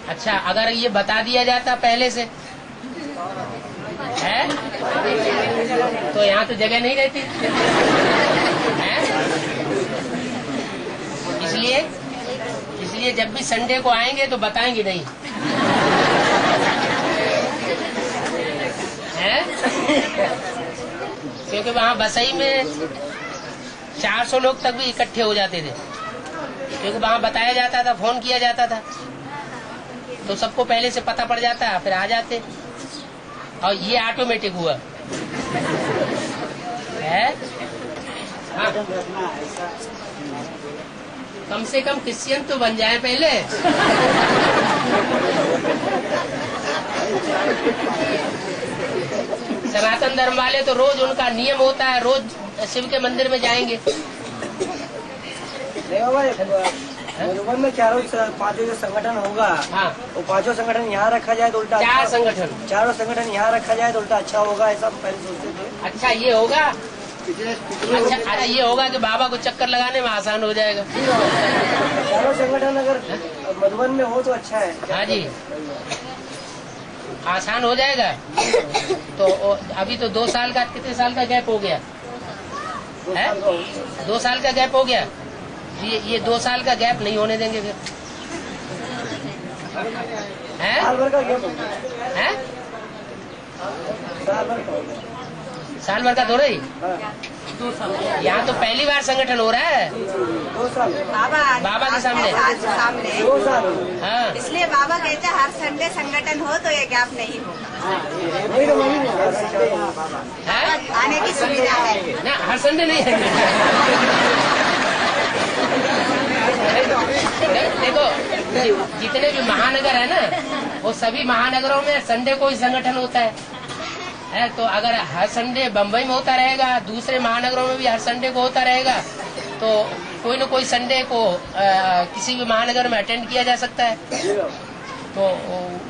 अच्छा, अगर ये बता दिया जाता पहले से है तो यहाँ तो जगह नहीं रहती है। इसलिए जब भी संडे को आएंगे तो बताएंगे नहीं है, क्योंकि वहाँ बसई में 400 लोग तक भी इकट्ठे हो जाते थे, क्योंकि वहाँ बताया जाता था, फोन किया जाता था, तो सबको पहले से पता पड़ जाता, फिर आ जाते। और ये ऑटोमेटिक हुआ है। हाँ, कम से कम क्रिश्चियन तो बन जाए पहले सनातन धर्म वाले तो रोज उनका नियम होता है, रोज शिव के मंदिर में जाएंगे। मधुबन में पांचों जो संगठन होगा, हाँ, वो पांचों संगठन यहाँ रखा जाए तो उल्टा, चारों संगठन यहाँ रखा जाए तो उल्टा अच्छा होगा, ऐसा पहले सोचते थे। अच्छा ये होगा, अच्छा ये होगा कि बाबा को चक्कर लगाने में आसान हो जाएगा। चारों संगठन अगर मधुबन में हो तो अच्छा है। हाँ जी, आसान हो जाएगा। तो अभी तो 2 साल का, कितने साल का गैप हो गया है? 2 साल का गैप हो गया। ये 2 साल का गैप नहीं होने देंगे फिर, है? साल भर का गैप है, साल भर का थोड़ा ही। 2 साल यहाँ तो पहली बार संगठन हो रहा है 2 साल बाबा के सामने 2 साल। हाँ, इसलिए बाबा कहते हैं हर संडे संगठन हो तो ये गैप नहीं होगा, आने की सुविधा है ना। हर संडे नहीं है देखो, जितने भी महानगर है ना, वो सभी महानगरों में संडे को ही संगठन होता है। तो अगर हर संडे बम्बई में होता रहेगा, दूसरे महानगरों में भी हर संडे को होता रहेगा, तो कोई न कोई संडे को किसी भी महानगर में अटेंड किया जा सकता है, तो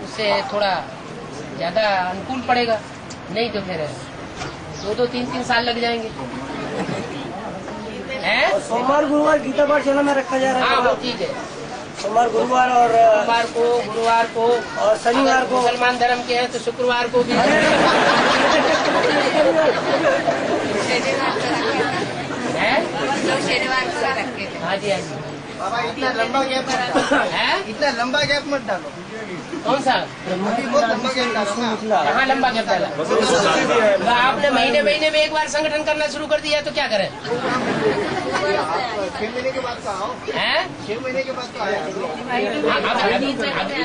उससे थोड़ा ज्यादा अनुकूल पड़ेगा। नहीं तो फिर 2-2, 3-3 साल लग जाएंगे। सोमवार गुरुवार गीता पाठशाला में रखा जा रहा है। हाँ, वो ठीक है। सोमवार गुरुवार और गुरुवार को और शनिवार को। मुसलमान धर्म के हैं तो शुक्रवार को भी है। शनिवार को रखे थे। हाँ जी, हाँ जी। बाबा इतना लंबा गैप है, इतना लंबा गैप मत डालो। कौन सा? बहुत लंबा गैप डालो। कहाँ लंबा गैप डाला? आपने महीने महीने में एक बार संगठन करना शुरू कर दिया तो क्या करें? 6 महीने के बाद तो आओ। है, 6 महीने के बाद तो आया।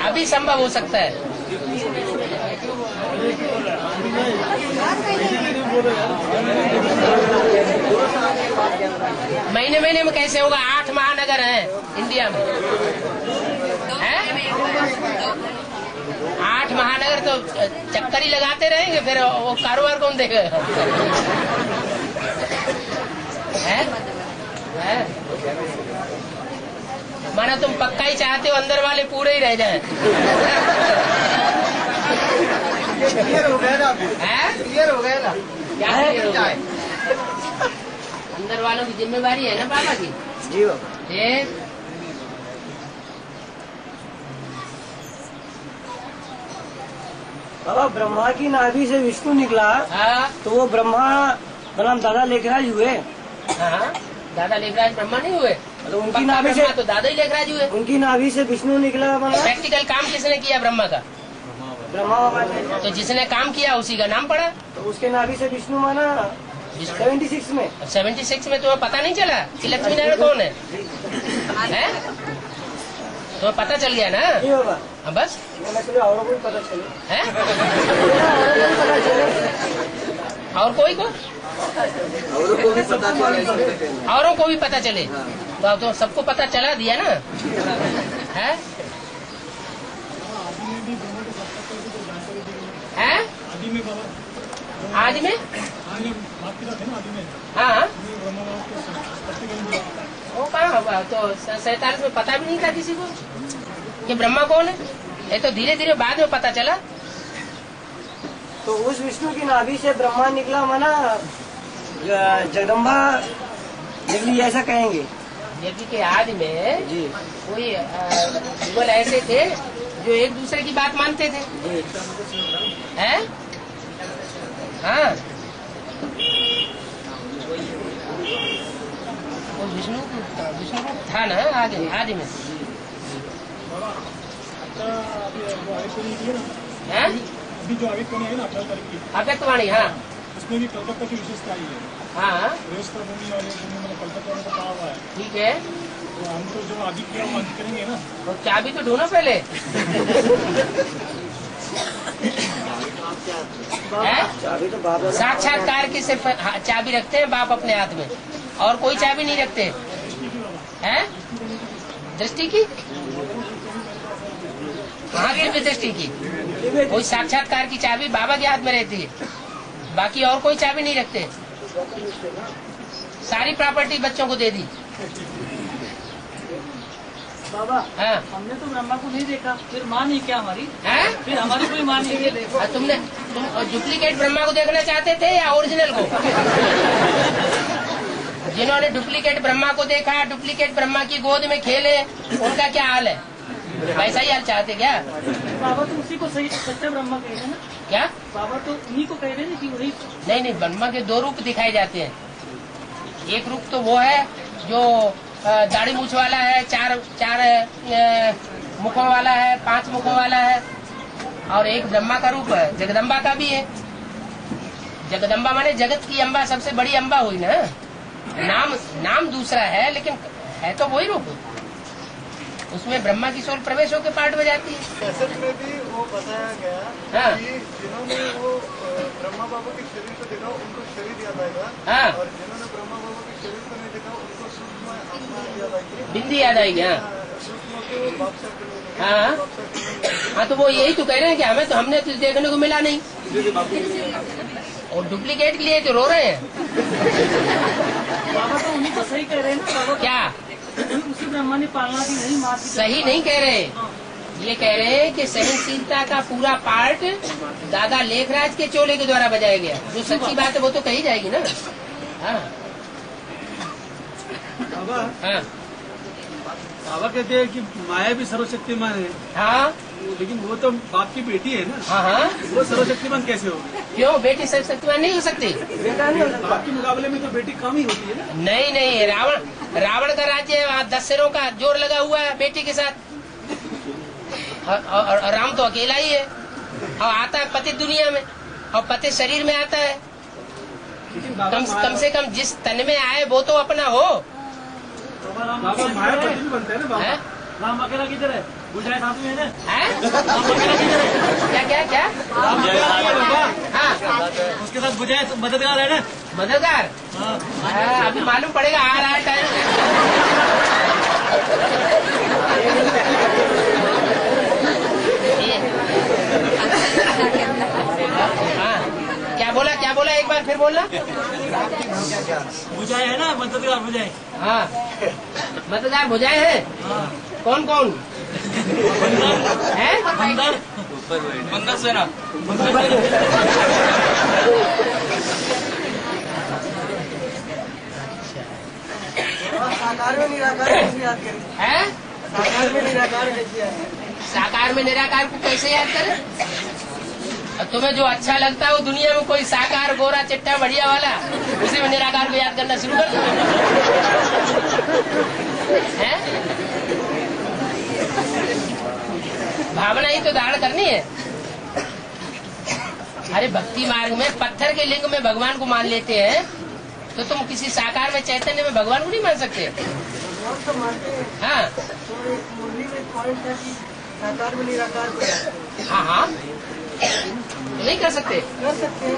अभी संभव हो सकता है। महीने महीने में कैसे होगा? 8 महानगर हैं इंडिया में, है? 8 महानगर तो चक्कर ही लगाते रहेंगे, फिर वो कारोबार कौन देगा? है? माना तुम पक्का ही चाहते हो अंदर वाले पूरे ही रह जाएं। क्लियर हो गया ना? क्लियर हो गया ना? क्या क्लियर हो गया? अंदर वालों की जिम्मेवारी है ना बाबा की। जी बाबा। ये बाबा ब्रह्मा की नाभि से विष्णु निकला। हाँ, तो वो ब्रह्मा बनाम दादा लेखराज हुए। हाँ, दादा लेखराज ब्रह्मा नहीं हुए, तो उनकी नाभि से तो दादा ही लेखराज हुए। उनकी नाभि से विष्णु निकला। प्रैक्टिकल काम किसने किया ब्रह्मा का? ब्रह्मा बाबा ने। तो जिसने काम किया उसी का नाम पड़ा। तो उसके नाभि से विष्णु माना 76 में। 76 में तुम्हें पता नहीं चला कि लक्ष्मी नारायण कौन है? तुम्हें पता चल गया ना? जी बाबा। हाँ, बस औरों को भी पता चले। है, और कोई को? औरों को भी पता चले। औरों को भी पता चले। तो अब तो सबको पता चला दिया ना, है? आदि में हाँ, वो कहाँ हुआ? तो 47 में पता भी नहीं था किसी को कि ब्रह्मा कौन है। ये तो धीरे धीरे बाद में पता चला। तो उस विष्णु की नाभि से ब्रह्मा निकला माना जगदम्बा निकली, ऐसा कहेंगे। यज्ञ के आदि में जी कोई युगल ऐसे थे जो एक दूसरे की बात मानते थे। हैं? हाँ, वो विष्णु था ना आगे आदि में। हैं? अभी जो आवित्वाणी है ना 18 तारीख की, आवित्वाणी, हाँ, उसमें भी कलकत्ता की विशेषता आई है। हाँ, रेस्ता भूमि और ये भूमि मैंने कलकत्ता में कहा हुआ है। ठीक है। तो हम तो जो आदि किया वो अंत करेंगे ना। तो चाबी तो ढूंढो पहले। चाबी तो बाबा साक्षात्कार की सिर्फ चाबी रखते हैं बाप अपने हाथ में, और कोई चाबी नहीं रखते हैं। दृष्टि की, हाँ, दिव्य दृष्टि की। कोई साक्षात्कार की चाबी बाबा के हाथ में रहती है, बाकी और कोई चाबी नहीं रखते। सारी प्रॉपर्टी बच्चों को दे दी। बाबा, हाँ, हमने तो ब्रह्मा को नहीं देखा, फिर माँ नहीं क्या हमारी? हैं? फिर हमारी कोई माँ नहीं है? तुम डुप्लीकेट ब्रह्मा को देखना चाहते थे या ओरिजिनल को? जिन्होंने डुप्लीकेट ब्रह्मा को देखा, डुप्लीकेट ब्रह्मा की गोद में खेले, उनका क्या हाल है? वैसा ही हाल चाहते क्या? बाबा तो उसी को सही सच्चा ब्रह्मा कह रहे हैं ना? क्या? बाबा तो उन्हीं को कह रहे हैं कि वही। नहीं, ब्रह्मा के दो रूप दिखाए जाते हैं। एक रूप तो वो है जो दाढ़ी मूछ वाला है, चार मुखों वाला है, 5 मुखों वाला है, और एक ब्रह्मा का रूप है, जगदम्बा का भी है। जगदम्बा माने जगत की अम्बा, सबसे बड़ी अम्बा हुई ना। नाम दूसरा है, लेकिन है तो वही रूप। उसमें ब्रह्मा की सोल प्रवेश होकर पाठ बजाती है। कैसेट में भी वो बताया गया, हाँ, कि जिन्होंने वो ब्रह्मा बाबा के शरीर को देखा उनको शरीर याद आएगा, हाँ, और जिन्होंने ब्रह्मा बाबा के शरीर को नहीं देखा उनको सूक्ष्म आत्मा याद आएगी, बिंदी याद आएगी। हाँ, सूक्ष्म को बादशाह के लिए हाँ, हाँ, तो वो यही तो कह रहे हैं कि हमने तो देखने को मिला नहीं, और डुप्लीकेट के लिए तो रो रहे हैं। बाबा तो उन्हीं को सही कह रहे हैं ना बाबा। क्या? उसी ब्रह्मा ने पालना की नहीं, माँ की। सही नहीं कह रहे, ये कह रहे हैं कि सहनशीलता का पूरा पार्ट दादा लेखराज के चोले के द्वारा बजाया गया। जो सच्ची बात है वो तो कही जाएगी ना। हाँ, हाँ, बाबा कहते हैं कि माया भी सर्वशक्तिमान है। हाँ, लेकिन वो तो बाप की बेटी है ना। हाँ, हाँ, वो सर्वशक्तिमान कैसे होगी? क्यों? बेटी सर्वशक्तिमान नहीं हो सकती? बाप के मुकाबले में तो बेटी कम ही होती है ना। नहीं, रावण का राज्य है, वहाँ 10 सिरों का जोर लगा हुआ है बेटी के साथ, और राम तो अकेला ही है, और आता है पति दुनिया में, और पति शरीर में आता है। कम से कम जिस तन में आए वो तो अपना हो। बाबा माया पति भी बनता है ना बाबा। राम अकेला किधर है? बुझाए साथ में है ना? क्या? हाँ, उसके साथ बुझाए मददगार है ना? मददगार? हाँ, अभी मालूम पड़ेगा, आ रहा है टाइम। हाँ, क्या बोला एक बार फिर बोलना। बुझाए है ना, मददगार बुझाए। हाँ, मददगार बुझाए हैं। कौन है? मंदर सेना। साकार में निराकार कैसे याद करें? है? साकार में निराकार कैसे याद करें? साकार में निराकार को कैसे याद करें? तुम्हें जो अच्छा लगता है वो दुनिया में कोई साकार गोरा चिट्टा बढ़िया वाला, उसी में निराकार को याद करना शुरू कर दो। भावना ही तो धारण करनी है। अरे भक्ति मार्ग में पत्थर के लिंग में भगवान को मान लेते हैं, तो तुम किसी साकार में चैतन्य में भगवान को नहीं मान सकते? तो मानते हैं। हाँ, तो एक मुरली में पॉइंट है कि साकार में निराकार को याद हाँ, तो नहीं कर सकते हैं,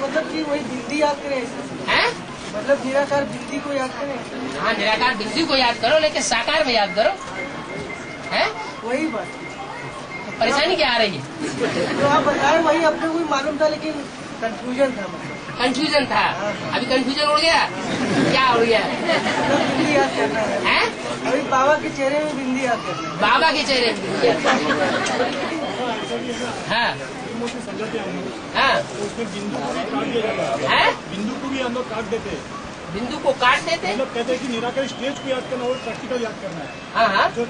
मतलब कि वही बिंदी याद करें, हैं? मतलब निराकार बिंदी को याद करें। हाँ, निराकार बिंदु को याद करो, लेकिन साकार में याद करो। है? वही बात, तो परेशानी क्या आ रही है? जो आप बताए वही अपने को भी मालूम था, लेकिन कंफ्यूजन था। कंफ्यूजन था, अभी कंफ्यूजन उड़ गया। क्या उड़ गया? बिंदी याद करना है। अभी बाबा के चेहरे में बिंदी याद करना है। बाबा के चेहरे में। हाँ, हाँ, उसमें बिंदु को भी काट दिया जाता है। बिंदु को भी हम लोग काट देते हैं। बिंदु को काट देते? मतलब कहते हैं कि निराकार स्टेज को याद करना और प्रैक्टिकल याद करना है। हाँ, हाँ, जो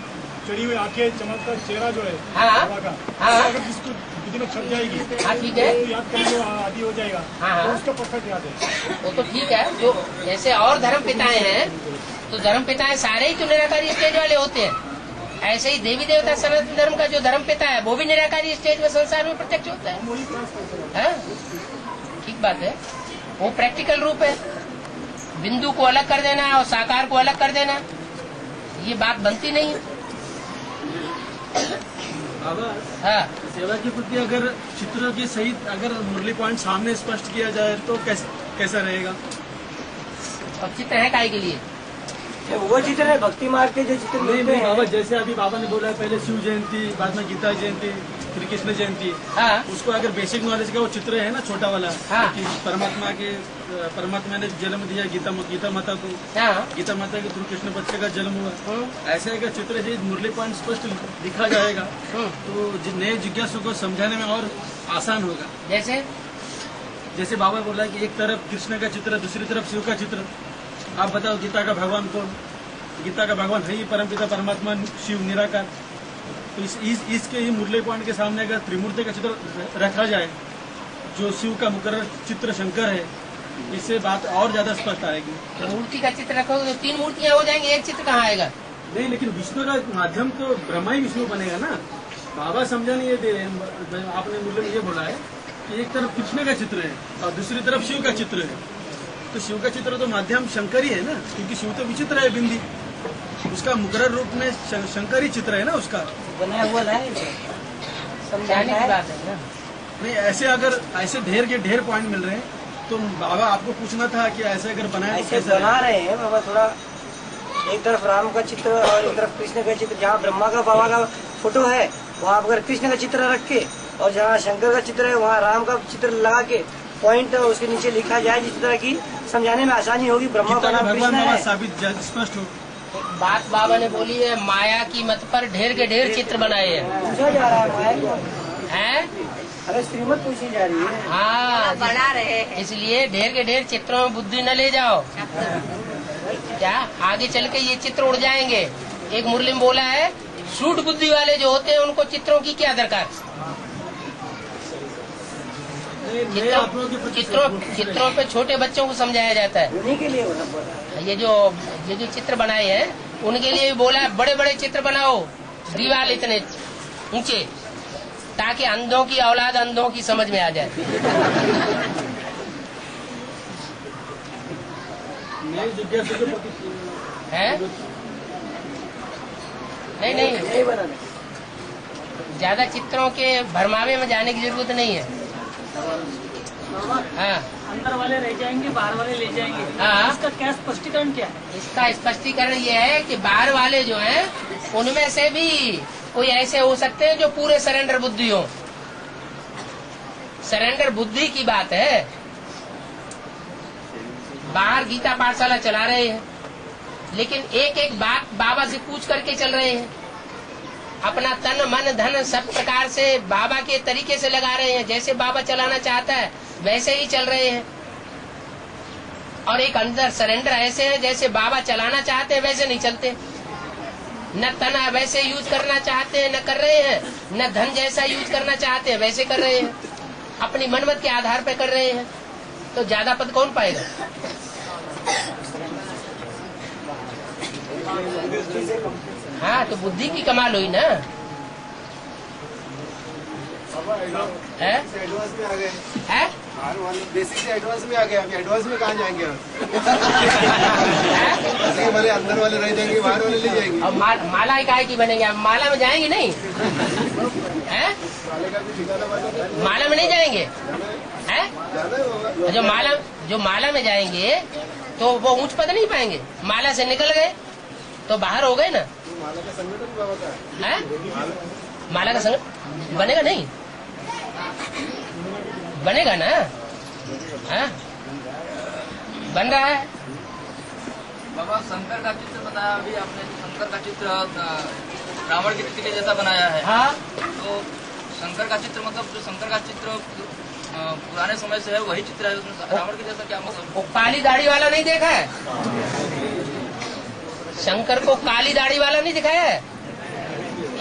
चढ़ी हुई आंखें, चमकता चेहरा जो है हाँ। बाबा का, हाँ। अगर जिसको बुद्धि में छप जाएगी, हाँ ठीक है, तो याद करने आदि हो जाएगा, हाँ। तो उसका परफेक्ट याद है। वो तो ठीक है। जो जैसे और धर्म पिताएं हैं, तो धर्म पिताएं सारे ही तो निराकारी स्टेज वाले होते हैं। ऐसे ही देवी देवता सनातन धर्म का जो धर्म पिता है वो भी निराकारी स्टेज में संसार में प्रत्यक्ष होता है। ठीक बात है, वो प्रैक्टिकल रूप है। बिंदु को अलग कर देना और साकार को अलग कर देना, ये बात बनती नहीं है। बाबा, हाँ, सेवा की प्रति अगर चित्रों के सहित अगर मुरली पॉइंट सामने स्पष्ट किया जाए तो कैसा रहेगा? अब चित्र है काय के लिए? वो चित्र है भक्ति मार्ग के जो चित्र नहीं मिलते नहीं बाबा, हैं। जैसे अभी बाबा ने बोला है, पहले शिव जयंती, बाद में गीता जयंती, फिर कृष्ण जयंती। हाँ, उसको अगर बेसिक नॉलेज का वो चित्र है ना, छोटा वाला, हाँ। कि परमात्मा ने जन्म दिया गीता माता को, हाँ, गीता माता के थ्रू कृष्ण बच्चे का जन्म हुआ। ऐसे अगर चित्र है मुरली पॉइंट स्पष्ट लिखा जाएगा तो नए जिज्ञासु को समझाने में और आसान होगा। जैसे बाबा बोला कि एक तरफ कृष्ण का चित्र, दूसरी तरफ शिव का चित्र। आप बताओ गीता का भगवान कौन? गीता का भगवान है ही परमपिता परमात्मा शिव निराकार। तो इसके ही मुरली पॉइंट के सामने अगर त्रिमूर्ति का चित्र रखा जाए, जो शिव का मुकर्रर चित्र शंकर है, इससे बात और ज्यादा स्पष्ट आएगी। मूर्ति का चित्र रखोगे तो 3 मूर्तियां हो जाएंगी, एक चित्र कहाँ आएगा? नहीं, लेकिन विष्णु का माध्यम तो ब्रह्मा ही विष्णु बनेगा ना। बाबा समझा नहीं, ये दे रहे हैं। आपने मुरली में ये बोला है कि एक तरफ कृष्ण का चित्र है और दूसरी तरफ शिव का चित्र है। तो शिव का चित्र तो माध्यम शंकर ही है ना, क्योंकि शिव तो विचित्र है बिंदी, उसका मुकर्रर रूप में शंकर ही चित्र है ना उसका। बनाया हुआ है, समझाने की बात है ना। नहीं, ऐसे अगर ऐसे ढेर के ढेर पॉइंट मिल रहे हैं तो बाबा आपको पूछना था कि ऐसे अगर बनाए तो ऐसे कैसे बना रहे हैं बाबा। थोड़ा एक तरफ राम का चित्र और एक तरफ कृष्ण का चित्र। जहाँ ब्रह्मा का बाबा का फोटो है वहाँ अगर कृष्ण का चित्र रख के, और जहाँ शंकर का चित्र है वहाँ राम का चित्र लगा के पॉइंट उसके नीचे लिखा जाए, जिस तरह की समझाने में आसानी होगी। ब्रह्मा गीता का बना भगवान कृष्ण बाबा है। साबित स्पष्ट हो। बात बाबा ने बोली है, माया की मत पर ढेर के ढेर चित्र बनाए हैं। पूछा जा रहा है माया को। हैं? अरे श्रीमत पूछी जा रही है। हाँ, बना रहे हैं। इसलिए ढेर के ढेर चित्रों में बुद्धि न ले जाओ। क्या आगे चल के ये चित्र उड़ जाएंगे। एक मुरली में बोला है, शूट बुद्धि वाले जो होते हैं उनको चित्रों की क्या दरकार। चित्रों पे छोटे बच्चों को समझाया जाता है। उन्हीं के लिए वो बोला। ये जो चित्र बनाए हैं उनके लिए भी बोला है, बड़े बड़े चित्र बनाओ, दीवार इतने ऊंचे, ताकि अंधों की औलाद अंधों की समझ में आ जाए। है? नहीं, बनाना। ज्यादा चित्रों के भरमावे में जाने की जरूरत नहीं है। हाँ, अंदर वाले रह जाएंगे, बाहर वाले ले जाएंगे। हाँ। इसका क्या स्पष्टीकरण क्या है? इसका स्पष्टीकरण ये है कि बाहर वाले जो हैं उनमें से भी कोई ऐसे हो सकते हैं जो पूरे सरेंडर बुद्धि हो। सरेंडर बुद्धि की बात है। बाहर गीता पाठशाला चला रहे हैं, लेकिन एक एक बात बाबा से पूछ करके चल रहे हैं। अपना तन मन धन सब प्रकार से बाबा के तरीके से लगा रहे हैं। जैसे बाबा चलाना चाहता है वैसे ही चल रहे हैं। और एक अंदर सरेंडर ऐसे है, जैसे बाबा चलाना चाहते हैं वैसे नहीं चलते। न तन वैसे यूज करना चाहते हैं, न कर रहे हैं। न धन जैसा यूज करना चाहते हैं वैसे कर रहे हैं। अपनी मनमत के आधार पर कर रहे हैं। तो ज्यादा पद कौन पाएगा? हाँ, तो बुद्धि की कमाल हुई ना। है? एडवांस में आ गए। है? बेसिक से एडवांस में आ गए। अभी एडवांस में कहाँ जाएंगे हम? वाले अंदर वाले रह जाएंगे, बाहर वाले ले जाएंगे। और माला काय की बनेंगे? माला में जाएंगे नहीं है? माला में नहीं जाएंगे है? जो माला में जाएंगे तो वो ऊंच पद नहीं पाएंगे। माला से निकल गए तो बाहर हो गए ना। माला का संगठन बाबा का है? माला का संगठन बनेगा नहीं, बनेगा ना। है? बन रहा है। बाबा शंकर का चित्र बताया अभी आपने, शंकर का चित्र रावण के चित्र के जैसा बनाया है। हाँ, तो शंकर का चित्र मतलब जो शंकर का चित्र पुराने समय से है वही चित्र है, उसमें रावण के जैसा क्या मतलब? वो काली दाढ़ी वाला नहीं देखा है? शंकर को काली दाढ़ी वाला नहीं दिखाया है?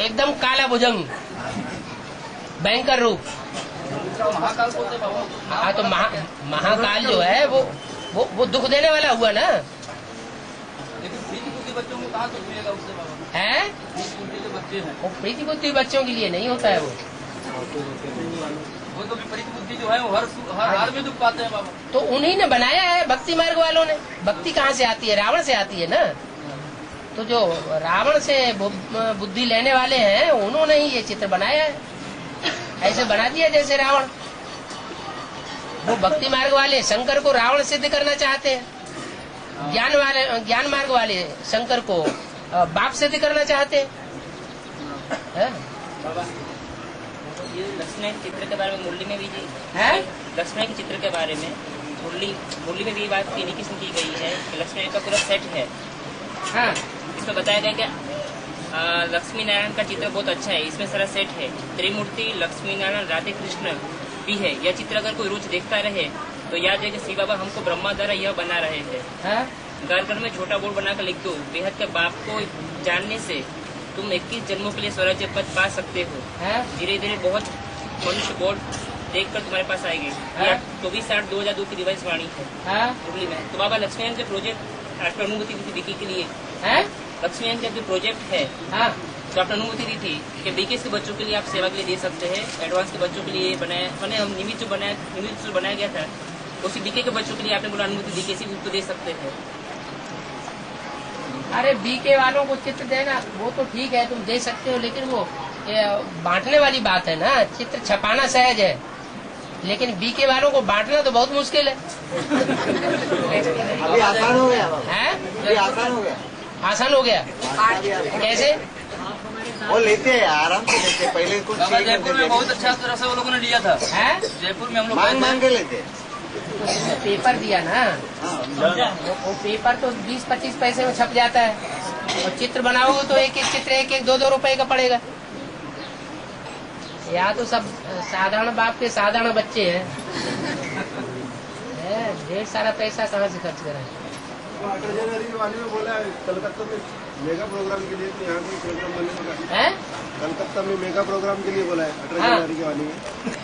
एकदम काला भुजंग, भयंकर रूप। महाकाल बोलते बाबा। हाँ तो महाकाल जो है वो दुख देने वाला हुआ ना। लेकिन प्रीति बुद्धि बच्चों को कहाँ दुख मिलेगा उससे बाबा? है प्रीति बुद्धि जो बच्चे हैं वो प्रीति बुद्धि बच्चों के लिए नहीं होता है। वो तो विपरीत बुद्धि जो है वो हर हाल में दुख पाते हैं बाबा। तो उन्हीं ने बनाया है, भक्ति मार्ग वालों ने। भक्ति कहाँ से आती है? रावण से आती है ना। तो जो रावण से बुद्धि लेने वाले हैं उन्होंने ही ये चित्र बनाया है। ऐसे बना दिया जैसे रावण। वो भक्ति मार्ग वाले शंकर को रावण सिद्ध करना चाहते हैं, ज्ञान मार्ग वाले शंकर को बाप सिद्ध करना चाहते हैं। ये लक्ष्मण के चित्र के बारे में मुरली में भी है, लक्ष्मण के चित्र के बारे में मुरली में भी बात की किस्म की गई है कि लक्ष्मण का पूरा सेट है। हाँ। इसमें बताया गया कि लक्ष्मी नारायण का चित्र बहुत अच्छा है, इसमें सारा सेट है। त्रिमूर्ति लक्ष्मी नारायण राधे कृष्ण भी है। यह चित्र अगर कोई रोज देखता रहे तो याद है कि शिव बाबा हमको ब्रह्मा द्वारा यह बना रहे थे। घर घर में छोटा बोर्ड बनाकर लिख दो, बेहद के बाप को जानने से तुम 21 जन्मों के लिए स्वराज्य पद पा सकते हो। धीरे धीरे बहुत मनुष्य बोर्ड देखकर तुम्हारे पास आएंगे। 24/8/2002 की रिवाइज वाणी है मुरली में। तो बाबा लक्ष्मीनारायण के प्रोजेक्ट आपको अनुभूति दी थी बीके के लिए। लक्ष्मीनारायण का जो प्रोजेक्ट है तो आपने अनुभूति दी थी कि बीके के बच्चों के लिए आप सेवा के लिए दे सकते हैं। एडवांस के बच्चों के लिए हम निमित्त जो बनाया गया था उसी बीके के बच्चों के लिए आपने बोला अनुभूति दी कैसी उसको दे सकते हैं। अरे बीके वालों को चित्र देना वो तो ठीक है, तुम दे सकते हो, लेकिन वो बांटने वाली बात है ना। चित्र छपाना सहज है, लेकिन बीके वालों को बांटना तो बहुत मुश्किल है। अभी आसान हो गया है, अभी आसान हो गया। आसान हो गया कैसे? वो लेते हैं, आराम से लेते हैं। पहले कुछ जयपुर में बहुत अच्छा तरह से वो लोगों ने लिया था। जयपुर में हम लोग मांग के लेते हैं। तो पेपर दिया ना, वो पेपर तो 20-25 पैसे में छप जाता है, और चित्र बनाओगे तो एक एक चित्र 1-2 रुपए का पड़ेगा। यहाँ तो सब साधारण बाप के साधारण बच्चे हैं, ढेर सारा पैसा कहाँ से खर्च करें। 18 जनवरी की वाणी में बोला है कलकत्ता में मेगा प्रोग्राम के लिए, तो यहाँ भी प्रोग्राम बनने का है। कलकत्ता में मेगा प्रोग्राम के लिए बोला है 18 जनवरी की वाणी में।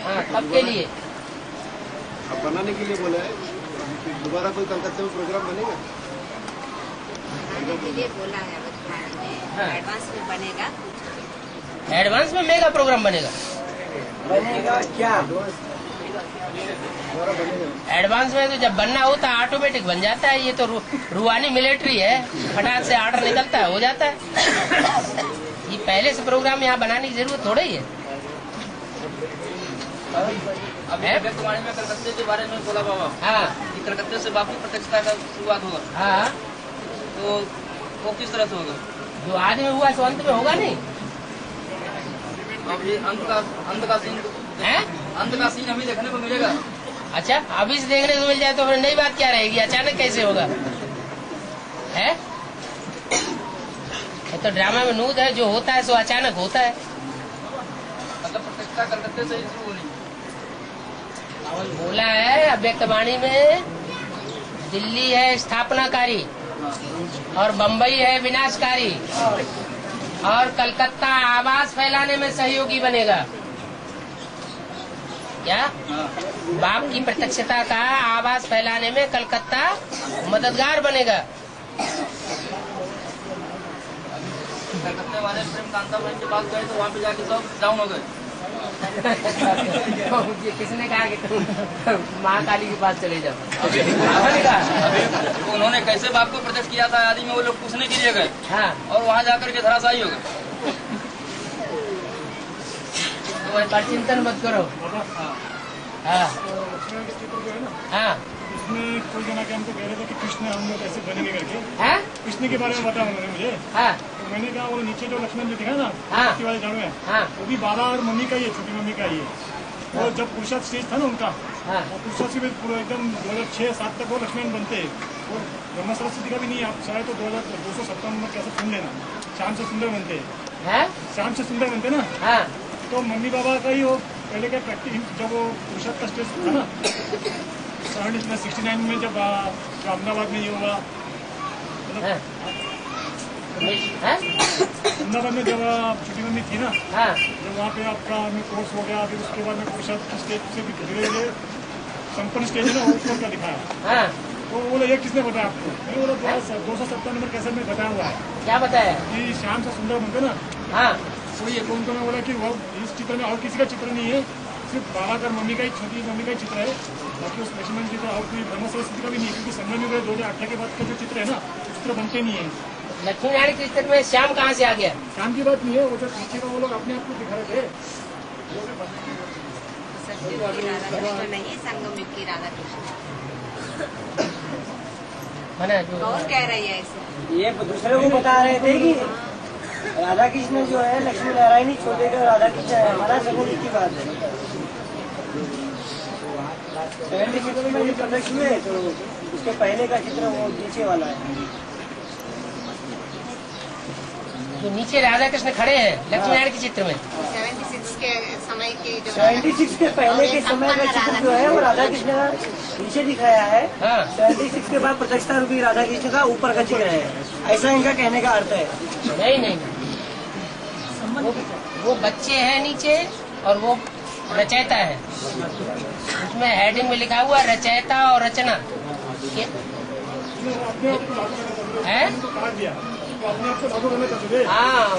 हाँ, कब के लिए? अब बनाने के लिए बोला है। दोबारा कोई कलकत्ता में प्रोग्राम बनेगा के लिए बोला है। एडवांस में बनेगा, एडवांस में मेगा प्रोग्राम बनेगा क्या? एडवांस में तो जब बनना होता है ऑटोमेटिक बन जाता है। ये तो रूहानी मिलिट्री है, फटाक से ऑर्डर निकलता है, हो जाता है। ये पहले से प्रोग्राम यहाँ बनाने की जरूरत थोड़ा ही है। अभी वाणी में कलकत्ते के बारे में बोला बाबा। हाँ, कलकत्ते से बापू प्रत्यक्षता का शुरुआत होगा। हाँ, तो वो किस तरह से होगा? जो आज में हुआ सो अंत में होगा नहीं। अब ये अंत का सीन अभी देखने को मिलेगा। अच्छा, अभी से देखने को मिल जाए तो फिर नई बात क्या रहेगी? अचानक कैसे होगा? है तो ड्रामा में नूत है, जो होता है सो अचानक होता है। मतलब प्रत्यक्षता कलकत्ते से ही शुरू होनी। बोला है अव्यक्त वाणी में, दिल्ली है स्थापनाकारी और बम्बई है विनाशकारी, और कलकत्ता आवाज फैलाने में सहयोगी बनेगा। क्या? बाप की प्रत्यक्षता का आवाज फैलाने में कलकत्ता मददगार बनेगा। कलकत्ते वाले प्रेम कांता बहन के पास गए तो वहाँ पे जाके सब डाउन हो गए। किसने कहा कि तुम महाकाली के पास चले जाओ? तो उन्होंने कैसे बाप को प्रत्यक्ष किया था आदि में वो लोग पूछने के लिए गए। हाँ, और वहाँ जाकर के धराशायी हो गए। तो चिंतन मत करो। हाँ, हाँ, इसमें कोई जना के हमको कह रहे थे कि कृष्ण हम लोग ऐसे बनेंगे करके। हाँ, कृष्ण के बारे में बताया उन्होंने मुझे। हाँ, तो मैंने कहा वो नीचे जो लक्ष्मण जो दिखा ना हाँ, वाले झाड़ू में, हाँ, वो भी बाबा और मम्मी का ही है, छोटी मम्मी का ही है। और जब पुरुषार्थ स्टेज था ना उनका, हाँ, और पुरुषार्थ से भी पूरा एकदम 2006-2007 तक वो लक्ष्मण बनते हैं। और ब्रह्मा सरस्वती का भी नहीं, आप चाहे तो 2257 में कैसे सुन लेना, शाम से सुंदर बनते हैं। शाम से सुंदर बनते ना। हाँ, तो मम्मी बाबा का ही वो पहले क्या प्रैक्टिस, जब वो पुरुषार्थ का स्टेज था ना 69 में, जब अहमदाबाद में ये हुआ, हाँ, वृंदावन में जब छुट्टी में थी ना, जब वहाँ पे आपका कोर्स हो गया, फिर उसके बाद में कुछ स्टेज से धीरे धीरे संपन्न स्टेज है ना, उसको क्या दिखाया, तो बोले ये किसने बताया आपको? मैंने बोला 270 नंबर कैसे में बताया हुआ है। क्या बताया? कि श्याम से सुंदर बनते ना, वही है। उनको मैं बोला कि वो इस चित्र में और किसी का चित्र नहीं है, सिर्फ बाबा का मम्मी का ही, छोटी मम्मी का ही चित्र है, बाकी उस लक्ष्मण जी का और कोई ब्रह्म सरस्वती का भी नहीं है, क्योंकि संगम में 2018 के बाद का जो चित्र है ना, चित्र बनते नहीं है। लक्ष्मी नारायण के चित्र में श्याम कहाँ से आ गया? श्याम की बात नहीं है, वो जो पीछे का वो लोग अपने आप को दिखा रहे थे। नहीं, संगम की राधा कृष्ण और कह रही है ऐसे। ये दूसरे को बता रहे थे कि राधा कृष्ण जो है लक्ष्मी नारायण ही छोटे का राधा कृष्ण है, हमारा सगुन की बात है। 76 में जो प्रदर्शन हुए तो उसके पहले का चित्र वो नीचे वाला है, जो नीचे राधा कृष्ण खड़े हैं लक्ष्मी नारायण के चित्र में। 76 के समय के जो 76 के पहले के समय का चित्र जो है वो राधा कृष्ण का नीचे दिखाया है। 76 के बाद प्रत्यक्षता रूपी राधा कृष्ण का ऊपर का चित्र है, ऐसा इनका कहने का अर्थ है। नहीं नहीं, वो बच्चे हैं नीचे और वो रचयिता है, उसमें हेडिंग में लिखा हुआ रचयिता और रचना है। अपने आप को लागू करना चाहते थे,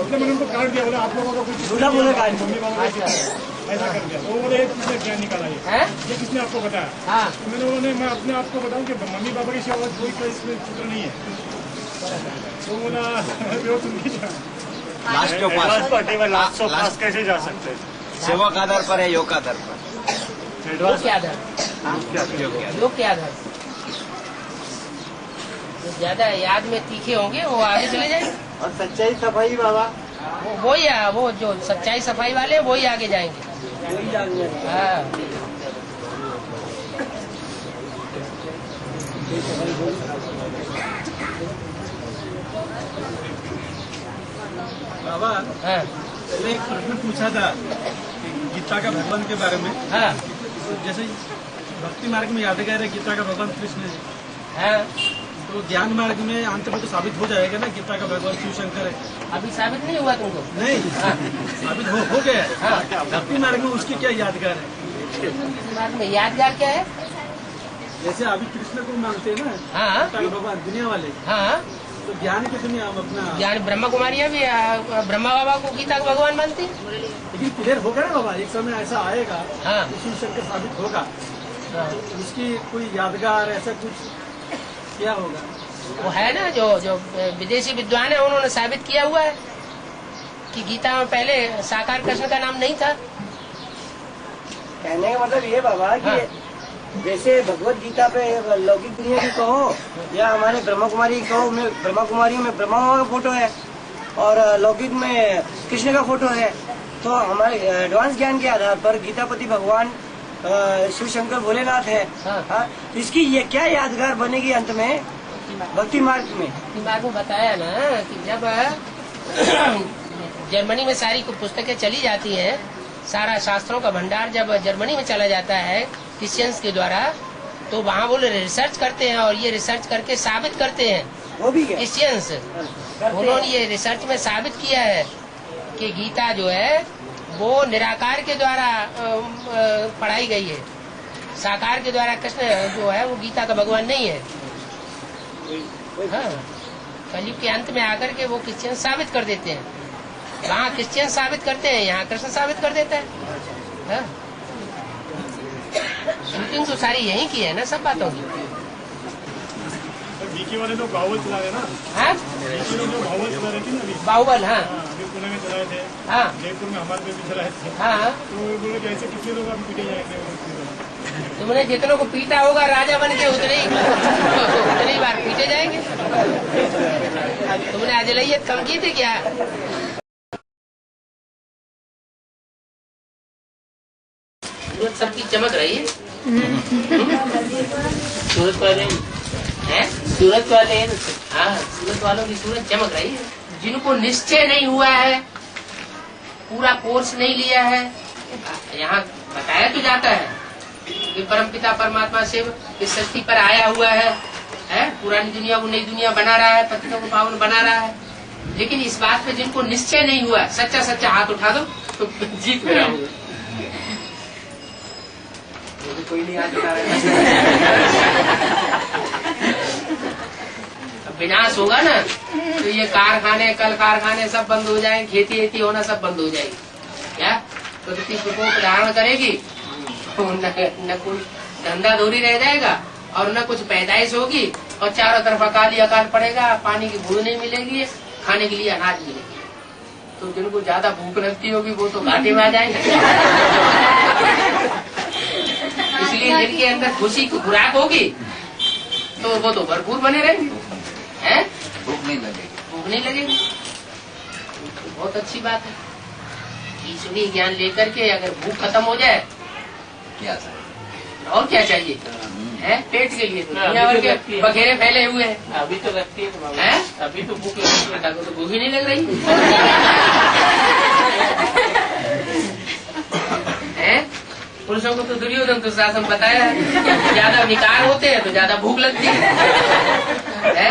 मैंने उनको काट दिया, बोले आप लोगों का कुछ मम्मी बाबा ऐसा कर दिया। वो बोले किसने ज्ञान निकाला ये किसने आपको बताया? तो मैंने बोला मैं अपने आप को बताऊं कि मम्मी बाबा की सेवा कोई इसमें चित्र नहीं है। तो बोला लास्ट पास कैसे जा सकते हैं? सेवा का आधार पर है, योग का आधार पर, योग के आधार पर ज्यादा याद में तीखे होंगे वो आगे चले जाएंगे। और सच्चाई सफाई बाबा वो जो सच्चाई सफाई वाले वो ही आगे जाएंगे। हाँ बाबा पहले एक प्रश्न पूछा था गीता का भगवान के बारे में। जैसे भक्ति मार्ग में यादगार है गीता का भगवान कृष्ण है, तो ज्ञान मार्ग में अंत में तो साबित हो जाएगा ना गीता का भगवान शिव शंकर है। अभी साबित नहीं हुआ तुमको? नहीं साबित हो गया। भक्ति मार्ग में उसकी क्या यादगार है? मार्ग में यादगार क्या है? जैसे अभी कृष्ण को मानते हैं ना भगवान दुनिया वाले, तो ज्ञान की दुनिया हम अपना ज्ञान ब्रह्मा कुमारियाँ भी ब्रह्मा बाबा को गीता का भगवान मानती, लेकिन क्लियर होगा ना बाबा, एक समय ऐसा आएगा शिव शंकर साबित होगा, उसकी कोई यादगार ऐसा कुछ क्या होगा? वो है ना जो विदेशी विद्वान है उन्होंने साबित किया हुआ है कि गीता में पहले साकार कृष्ण का नाम नहीं था। कहने का मतलब ये बाबा कि जैसे भगवत गीता पे लौकिक दुनिया की कहो या हमारे ब्रह्मा कुमारी की कहो, ब्रह्मा कुमारियों में ब्रह्मा बाबा का फोटो है और लौकिक में कृष्ण का फोटो है, तो हमारे एडवांस ज्ञान के आधार पर गीतापति भगवान शिव शंकर भोलेनाथ है। इसकी ये क्या यादगार बनेगी अंत में भक्ति मार्ग में? भक्ति मार्ग में बताया ना कि जब जर्मनी में सारी पुस्तकें चली जाती हैं, सारा शास्त्रों का भंडार जब जर्मनी में चला जाता है क्रिश्चियंस के द्वारा, तो वहाँ वो रिसर्च करते हैं और ये रिसर्च करके साबित करते हैं, वो भी क्रिश्चियंस उन्होंने ये रिसर्च में साबित किया है कि गीता जो है वो निराकार के द्वारा पढ़ाई गई है, साकार के द्वारा कृष्ण जो है वो गीता का भगवान नहीं है। कलयुग के अंत में आकर के वो क्रिश्चियन साबित कर देते हैं, वहाँ क्रिश्चियन साबित करते हैं, यहाँ कृष्ण साबित कर देता है। शूटिंग तो सारी यही की है ना सब बातों की। बीके वाले तो बाहुबल चला रहे ना, बाहुबल चला रहे थे ना, बाहुबल अभी पुणे में चलाए थे, जयपुर में हमारे पे भी चलाए थे। तो बोले कि ऐसे कितने लोग अभी पीटे जाएंगे? तुमने जितनों को पीटा होगा राजा बन के उतनी बार पीटे जाएंगे। तुमने अजलैयत कम की थी क्या? सूरत सबकी चमक रही है। सूरत वाले हैं, सूरत वाले सूरत वालों की सूरत चमक रही है। जिनको निश्चय नहीं हुआ है, पूरा कोर्स नहीं लिया है, यहाँ बताया तो जाता है कि परमपिता परमात्मा शिव इस सृष्टि पर आया हुआ है, पुरानी दुनिया को नई दुनिया बना रहा है, पतितों को पावन बना रहा है, लेकिन इस बात पे जिनको निश्चय नहीं हुआ, सच्चा सच्चा हाथ उठा दो तो जीत मेरा होगा। कोई नहीं हाथ उठा रहा। विनाश होगा ना तो ये कारखाने, कल कारखाने सब बंद हो जाएंगे, खेती वेती होना सब बंद हो जाएगी। क्या प्रकृति प्रकोप धारण करेगी, न कोई धंधा धोरी रह जाएगा और न कुछ पैदाइश होगी, और चारों तरफ अकाल ही अकाल पड़ेगा, पानी की बूंद नहीं मिलेगी, खाने के लिए अनाज मिलेगी। तो जिनको ज्यादा भूख लगती होगी वो तो घाटे में आ जाएंगे। इसलिए जिनके अंदर खुशी की खुराक होगी तो वो तो भरपूर बने रहेंगे, हैं? भूख नहीं लगेगी, भूख नहीं लगेगी। बहुत अच्छी बात है। ईश्वरीय ज्ञान लेकर के अगर भूख खत्म हो जाए क्या और क्या चाहिए है? पेट के लिए तो दुनिया भर के बखेरे फैले हुए हैं। अभी तो लगती है, अभी तो भूख तो भूख ही नहीं लग रही है। पुरुषों को तो दुर्योधन तो शासन बताया, ज्यादा विकार होते हैं तो ज्यादा भूख लगती है।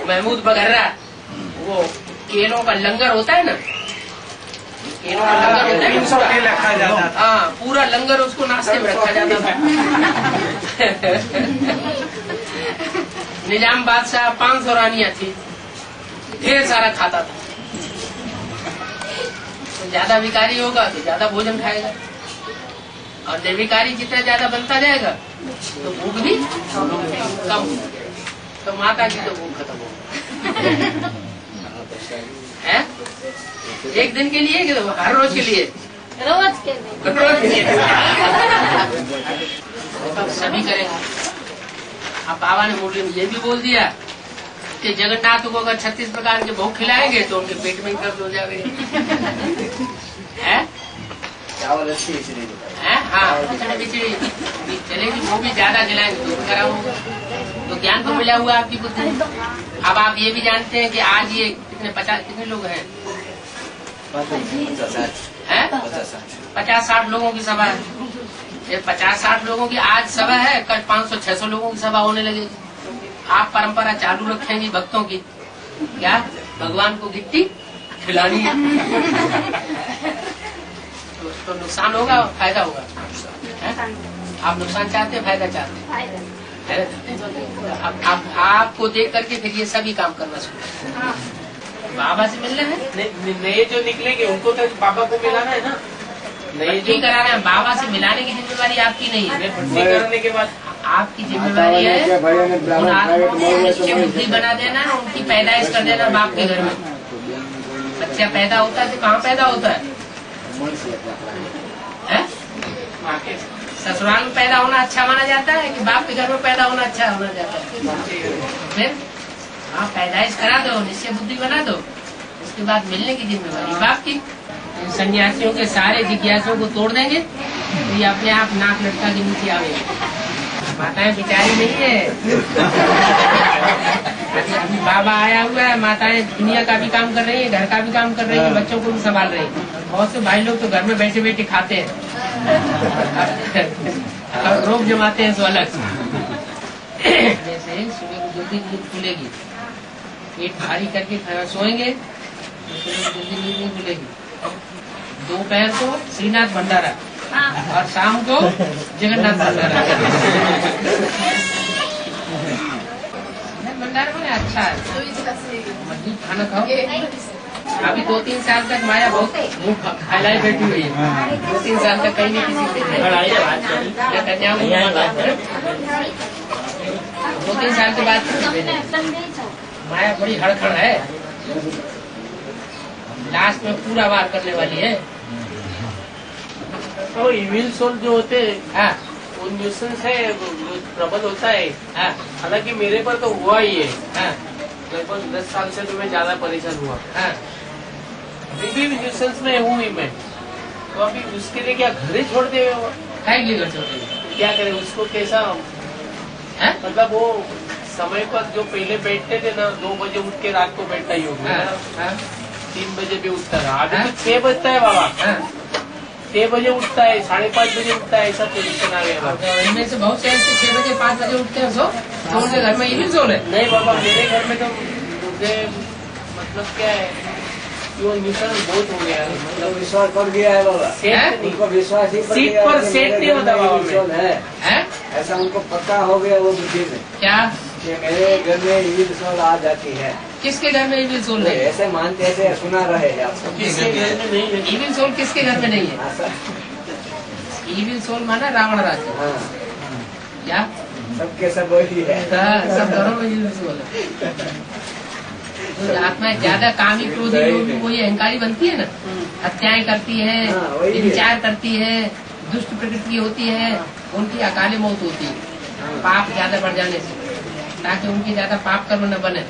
महमूद बघर्रा, वो केलों का लंगर होता है ना, केलों का लंगर होता है, रखा जाता था। हाँ, पूरा लंगर उसको नाश्ते में रखा जाता था। निजाम बादशाह 500 रानियां थी, ढेर सारा खाता था। तो ज्यादा विकारी होगा तो ज्यादा भोजन खाएगा, और निर्विकारी जितना ज्यादा बनता जाएगा तो भूख भी कम होगी। तो माता की तो भूख खत्म होगी। एक दिन के लिए कि तो हर रोज के लिए? रोज के लिए। तो सभी करेंगे। अब बाबा ने मुरली में ये भी बोल दिया कि जगन्नाथ को अगर 36 प्रकार के भोग खिलाएंगे तो उनके पेट में दर्द हो जाएगा। चावल अच्छी खिचड़ी हाँ, खिचड़ी चलेगी, वो भी ज्यादा खिलाएंगे तो खराब होगा। तो ज्ञान तो मिला हुआ आपकी बुद्धि। अब आप ये भी जानते हैं कि आज ये कितने लोग हैं? 50-60 लोगों की सभा है। ये 50-60 लोगों की आज सभा है, कल 500-600 लोगों की सभा होने लगेगी। आप परंपरा चालू रखेंगी भक्तों की, क्या भगवान को गिट्टी खिलानी है? तो नुकसान होगा फायदा होगा? आप नुकसान चाहते हैं फायदा चाहते हैं? आपको देख करके फिर ये सभी काम करना शुरू। बाबा से मिलना है, नए जो निकलेंगे उनको तो बाबा को मिलाना है ना, नए जो कराना है। बाबा से मिलाने की जिम्मेवारी आपकी नहीं है। भर्ती करने के बाद आपकी जिम्मेवारी है उन आत्माओं को निश्चय बुद्धि बना देना, उनकी पैदाइश कर देना बाप के घर में। बच्चा पैदा होता है तो कहाँ पैदा होता है? ससुराल में पैदा होना अच्छा माना जाता है कि बाप के घर में पैदा होना अच्छा माना जाता है? फिर हाँ, पैदाइश करा दो, निश्चय बुद्धि बना दो, उसके बाद मिलने की जिम्मेवारी बाप की। सन्यासियों के सारे जिज्ञासों को तोड़ देंगे तो ये अपने आप नाक लटका के नीचे आवेंगे। माताएं बिचारी नहीं है। अभी बाबा आया हुआ है, माताएं दुनिया का भी काम कर रही है, घर का भी काम कर रही है, बच्चों को भी संभाल रही है। बहुत से भाई लोग तो घर में बैठे बैठे खाते हैं और रोग जमाते हैं, सो अलग। जैसे सुबह को जल्दी नींद खुलेगी, पेट भारी करके खाना सोएंगे तो सुबह को जल्दी नींद नहीं खुलेगी। दोपहर को श्रीनाथ भंडारा और शाम को जगन्नाथ भंडारा। भंडारा में अच्छा है, मजबूत खाना खाओ। अभी 2-3 साल तक माया बहुत मुँह फैलाई बैठी हुई है। 2-3 साल तक कहीं नहीं किसी से 2-3 साल के बाद माया बड़ी हड़खड़ है, लास्ट में पूरा वार करने वाली है। तो इविल सोल जो होते हैं वो न्यूसेंस है, प्रबल होता है। हालांकि मेरे पर तो हुआ ही है, लगभग 10 साल से तो मैं ज्यादा परेशान हुआ। अभी भी न्यूसेंस में हूँ ही मैं। तो अभी उसके लिए क्या घर ही छोड़ दे? क्या करे उसको? कैसा मतलब वो समय पर जो पहले बैठते थे ना, 2 बजे उठ के रात को बैठता ही होगा, 3 बजे भी उठता रहा। अभी तो 6 बजता है बाबा, 6 बजे उठता है, 5:30 बजे उठता है, ऐसा पोजिशन आ गया। इनमें से बहुत से ऐसे 6 बजे 5 बजे उठते हैं, तो उनके घर में ये भी सोल है? नहीं बाबा, मेरे घर में तो मुझे मतलब क्या है वो मिशन बहुत हो गया है, मतलब विश्वास पड़ गया है बाबा, उनको विश्वास ही पड़ गया, सीट पर सेट नहीं होता बाबा में है ऐसा उनको पक्का हो गया वो बुद्धि में क्या कि मेरे घर में ईविल सोल आ जाती है। किसके घर में ईविल सोल है? ऐसे मानते ऐसे सुना रहे हैं आप। किसके घर में नहीं है? ईविल सोल किसके घर में नहीं है? ईविल सोल माना रावण राज्य। हाँ क्या सबके सब वही है, सब घरों में ईविल सोल है। तो आत्मा ज्यादा कामी क्रोधी लोग वही अहंकारी बनती है ना, हत्याएं करती है, विचार करती है, दुष्ट प्रकृति होती है, उनकी अकाले मौत होती है पाप ज्यादा बढ़ जाने से, ताकि उनकी ज्यादा पाप कर्म न बने,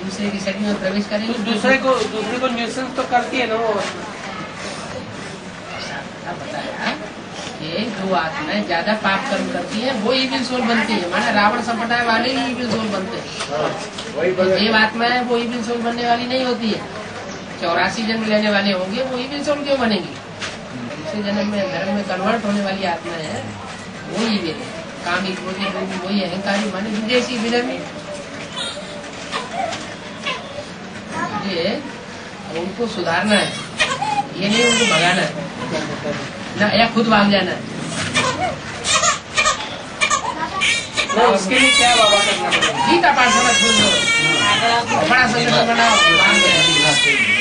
दूसरे की शरीर में प्रवेश करेंगे। दूसरे को न्यूसेंस तो करती है ना वो। बताया कि जो आत्माएं ज्यादा पाप कर्म करती है वो ईविल सोल बनती है, माना रावण संप्रदाय वाले ही ईविल सोल बनते हैं। देव आत्मा है वो ईविल सोल बनने वाली नहीं होती है। 84 जन्म लेने वाले होंगे वो ईविल सोल क्यों बनेंगी? दूसरे जन्म में धर्म में कन्वर्ट होने वाली आत्मा है वो ईविल है। कामी क्रोधी वही अहंकारी माने विदेशी विधर्मी। ये उनको सुधारना है, ये नहीं उनको भगाना है ना, या खुद भाग जाना है ना। उसके लिए क्या बाबा करना पड़ेगा? गीता पाठ समझ खुद बड़ा संगठन बनाओ,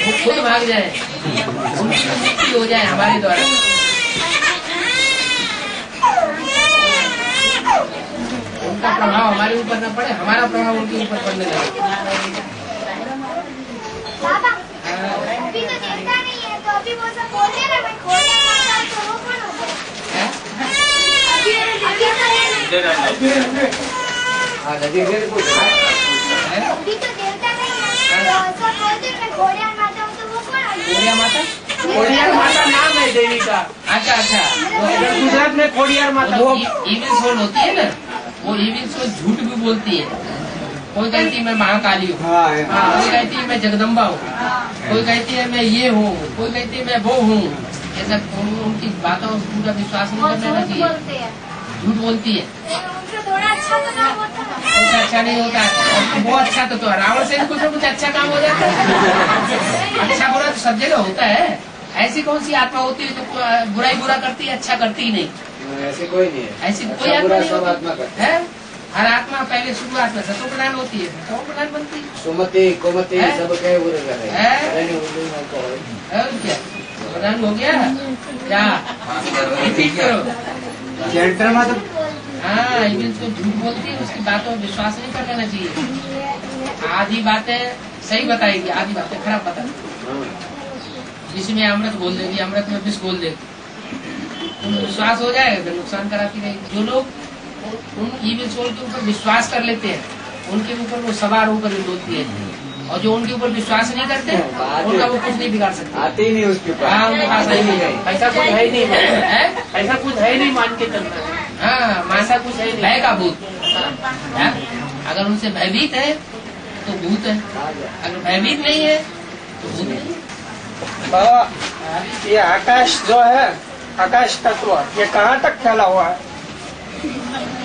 वो खुद भाग जाए, उनकी मुक्ति हो जाए हमारे द्वारा। उनका प्रभाव हमारे ऊपर न पड़े, हमारा प्रभाव उनके ऊपर पड़ने लगे। अभी तो देवता नहीं है, तो अभी वो सब बोलते ना मैं खोलने वाला हूं, तो वो कौन होगा? अभी तो देवता नहीं है, तो सब बोलते मैं खोलियान माता हूँ, तो वो कौन होगा? खोड़ियार माता? खोड़ियार माता नाम है देवी का। अच्छा अच्छा, गुजरात में खोड़ियार माता। वो ईविल सोल होती है ना, वो ईविल सोल झूठ भी बोलती है। कोई कहती है मैं महाकाली हूँ, कोई कहती है मैं जगदम्बा हूँ, कोई कहती है मैं ये हूँ, कोई कहती है मैं वो हूँ। ऐसा उनकी बातों पूरा विश्वास नहीं करना चाहिए, झूठ बोलती है। थोड़ा अच्छा तो काम होता है, कुछ अच्छा नहीं होता है, वो अच्छा तो रावण से कुछ न कुछ अच्छा काम हो जाता है। अच्छा बुरा तो सब जगह होता है, ऐसी कौन सी आत्मा होती है जो बुराई बुरा करती है, अच्छा करती ही नहीं? ऐसी कोई नहीं है, ऐसी कोई आत्मा नहीं होती है। हर आत्मा पहले शुरुआत में सतो प्रधान होती है, सतो प्रधान बनती है, सुमति कुमति सब कहे बुरे और क्या प्रधान हो गया। क्या रिपीट करो, हाँ ईविल तो झूठ बोलती है, उसकी बातों में विश्वास नहीं कर लेना चाहिए। आधी बातें सही बताएगी, आधी बातें खराब बताएगी। विष में अमृत बोल देगी, अमृत में विष बोल देगी, उनको विश्वास हो जाएगा फिर नुकसान कराती रहेगी। जो लोग उन ईविल सोल के ऊपर विश्वास कर लेते हैं उनके ऊपर वो सवार होकर बोलती है, और जो उनके ऊपर विश्वास नहीं करते उनका वो कुछ नहीं बिगाड़ सकते। आते ही नहीं उसके पास, हाँ उनके पास ही नहीं है, ऐसा कुछ है ही नहीं, ऐसा कुछ है ही नहीं मान के चलना। हाँ मासा कुछ है भय का भूत। अगर उनसे भयभीत है तो भूत है, अगर भयभीत नहीं है तो भूत नहीं। बाबा ये आकाश जो है, आकाश तत्व ये कहाँ तक फैला हुआ है?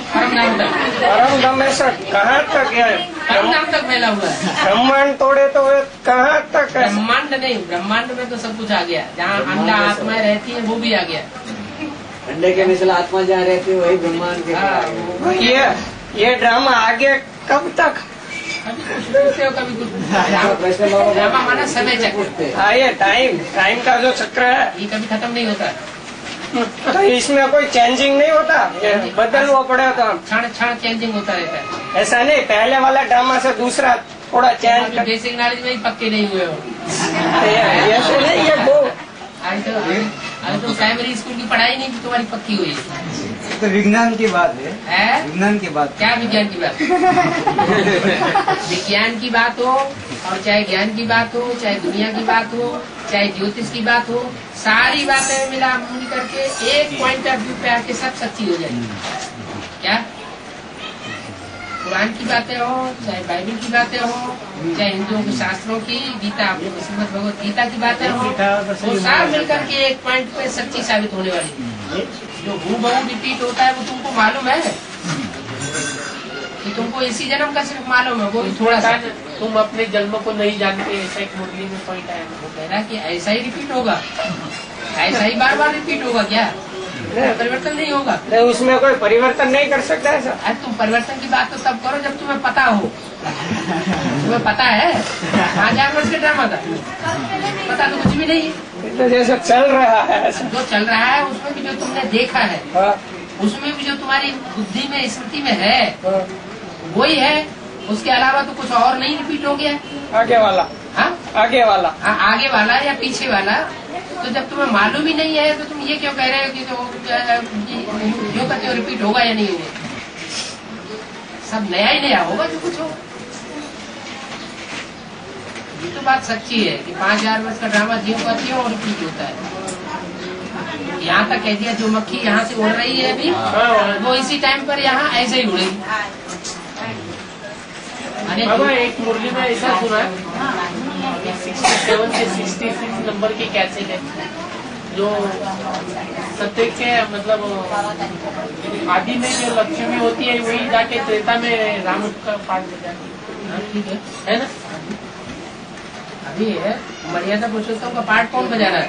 परम धाम में सर कहाँ तक है? परम धाम तक फैला हुआ है। ब्रह्मांड तोड़े तो कहाँ तक है? ब्रह्मांड नहीं, ब्रह्मांड में तो सब कुछ आ गया, जहाँ अंडा आत्माएं रहती है वो भी आ गया। अंडे के मिसल आत्मा जहाँ रहती है वही ब्रह्मांड के। ये ड्रामा आगे कब तक? कभी कुछ ड्रामा माना समय चक्र। ये टाइम का जो चक्र है ये कभी खत्म नहीं होता। तो इसमें कोई चेंजिंग नहीं होता, बदलना पड़ेगा तो क्षण चेंजिंग होता रहता है। ऐसा नहीं पहले वाला ड्रामा से दूसरा थोड़ा चेंज। बेसिक नॉलेज में ही पक्के नहीं हुए हो। ऐसे नहीं ये वो अभी तो प्राइमरी स्कूल की पढ़ाई नहीं तुम्हारी पक्की हुई है। तो विज्ञान की बात है, विज्ञान की बात। क्या विज्ञान की बात? विज्ञान की बात हो और चाहे ज्ञान की बात हो, चाहे दुनिया की बात हो, चाहे ज्योतिष की बात हो, सारी बातें मिला करके एक पॉइंट ऑफ व्यू पे आके सब सच्ची हो जाएगी। क्या कुरान की बातें हो, चाहे बाइबल की बातें हो, चाहे हिंदुओं के शास्त्रों की, गीता श्रीमद् भगवत गीता की बातें हो, वो सब मिलकर के एक पॉइंट पे सच्ची साबित होने वाली है। जो हूबहू रिपीट होता है वो तुमको मालूम है? कि तुमको इसी जन्म का सिर्फ मालूम है, वो भी थोड़ा सा। तुम अपने जन्म को नहीं जानते, ऐसा एक मुरली में पॉइंट आया। वो कह रहा है कि ऐसा ही रिपीट होगा, ऐसा ही बार बार रिपीट होगा, क्या परिवर्तन नहीं होगा? नहीं, उसमें कोई परिवर्तन नहीं कर सकता है सर। अरे तुम परिवर्तन की बात तो तब करो जब तुम्हें पता हो। तुम्हें पता है 5000 वर्ष के ड्रामा का पता तो कुछ भी नहीं है। तो जैसा चल रहा है, जो चल रहा है उसमें भी जो तुमने देखा है, उसमें भी जो तुम्हारी बुद्धि में स्मृति में है वही है, उसके अलावा तो कुछ और नहीं रिपीट हो गया। आगे वाला, हाँ आगे वाला, हाँ आगे वाला या पीछे वाला। तो जब तुम्हें मालूम ही नहीं है तो तुम ये क्यों कह रहे हो कि जो करते हो रिपीट होगा या नहीं होगा? सब नया ही नया होगा जो कुछ हो। ये तो बात सच्ची है कि 5000 वर्ष का ड्रामा जीव का क्यों और रिपीट होता है। यहाँ तक कह दिया जो मक्खी यहाँ से उड़ रही है अभी, वो इसी टाइम पर यहाँ ऐसे ही उड़ेगी। बाबा एक मुरली में ऐसा सुना है 67 से 66 नंबर की कैसेट है, जो सत्य के मतलब आदि में जो लक्ष्मी होती है वही जाके त्रेता में राम का पाठ बजाती है ना। अभी है मर्यादा पुरुषोत्तम का पाठ कौन बजा रहा है?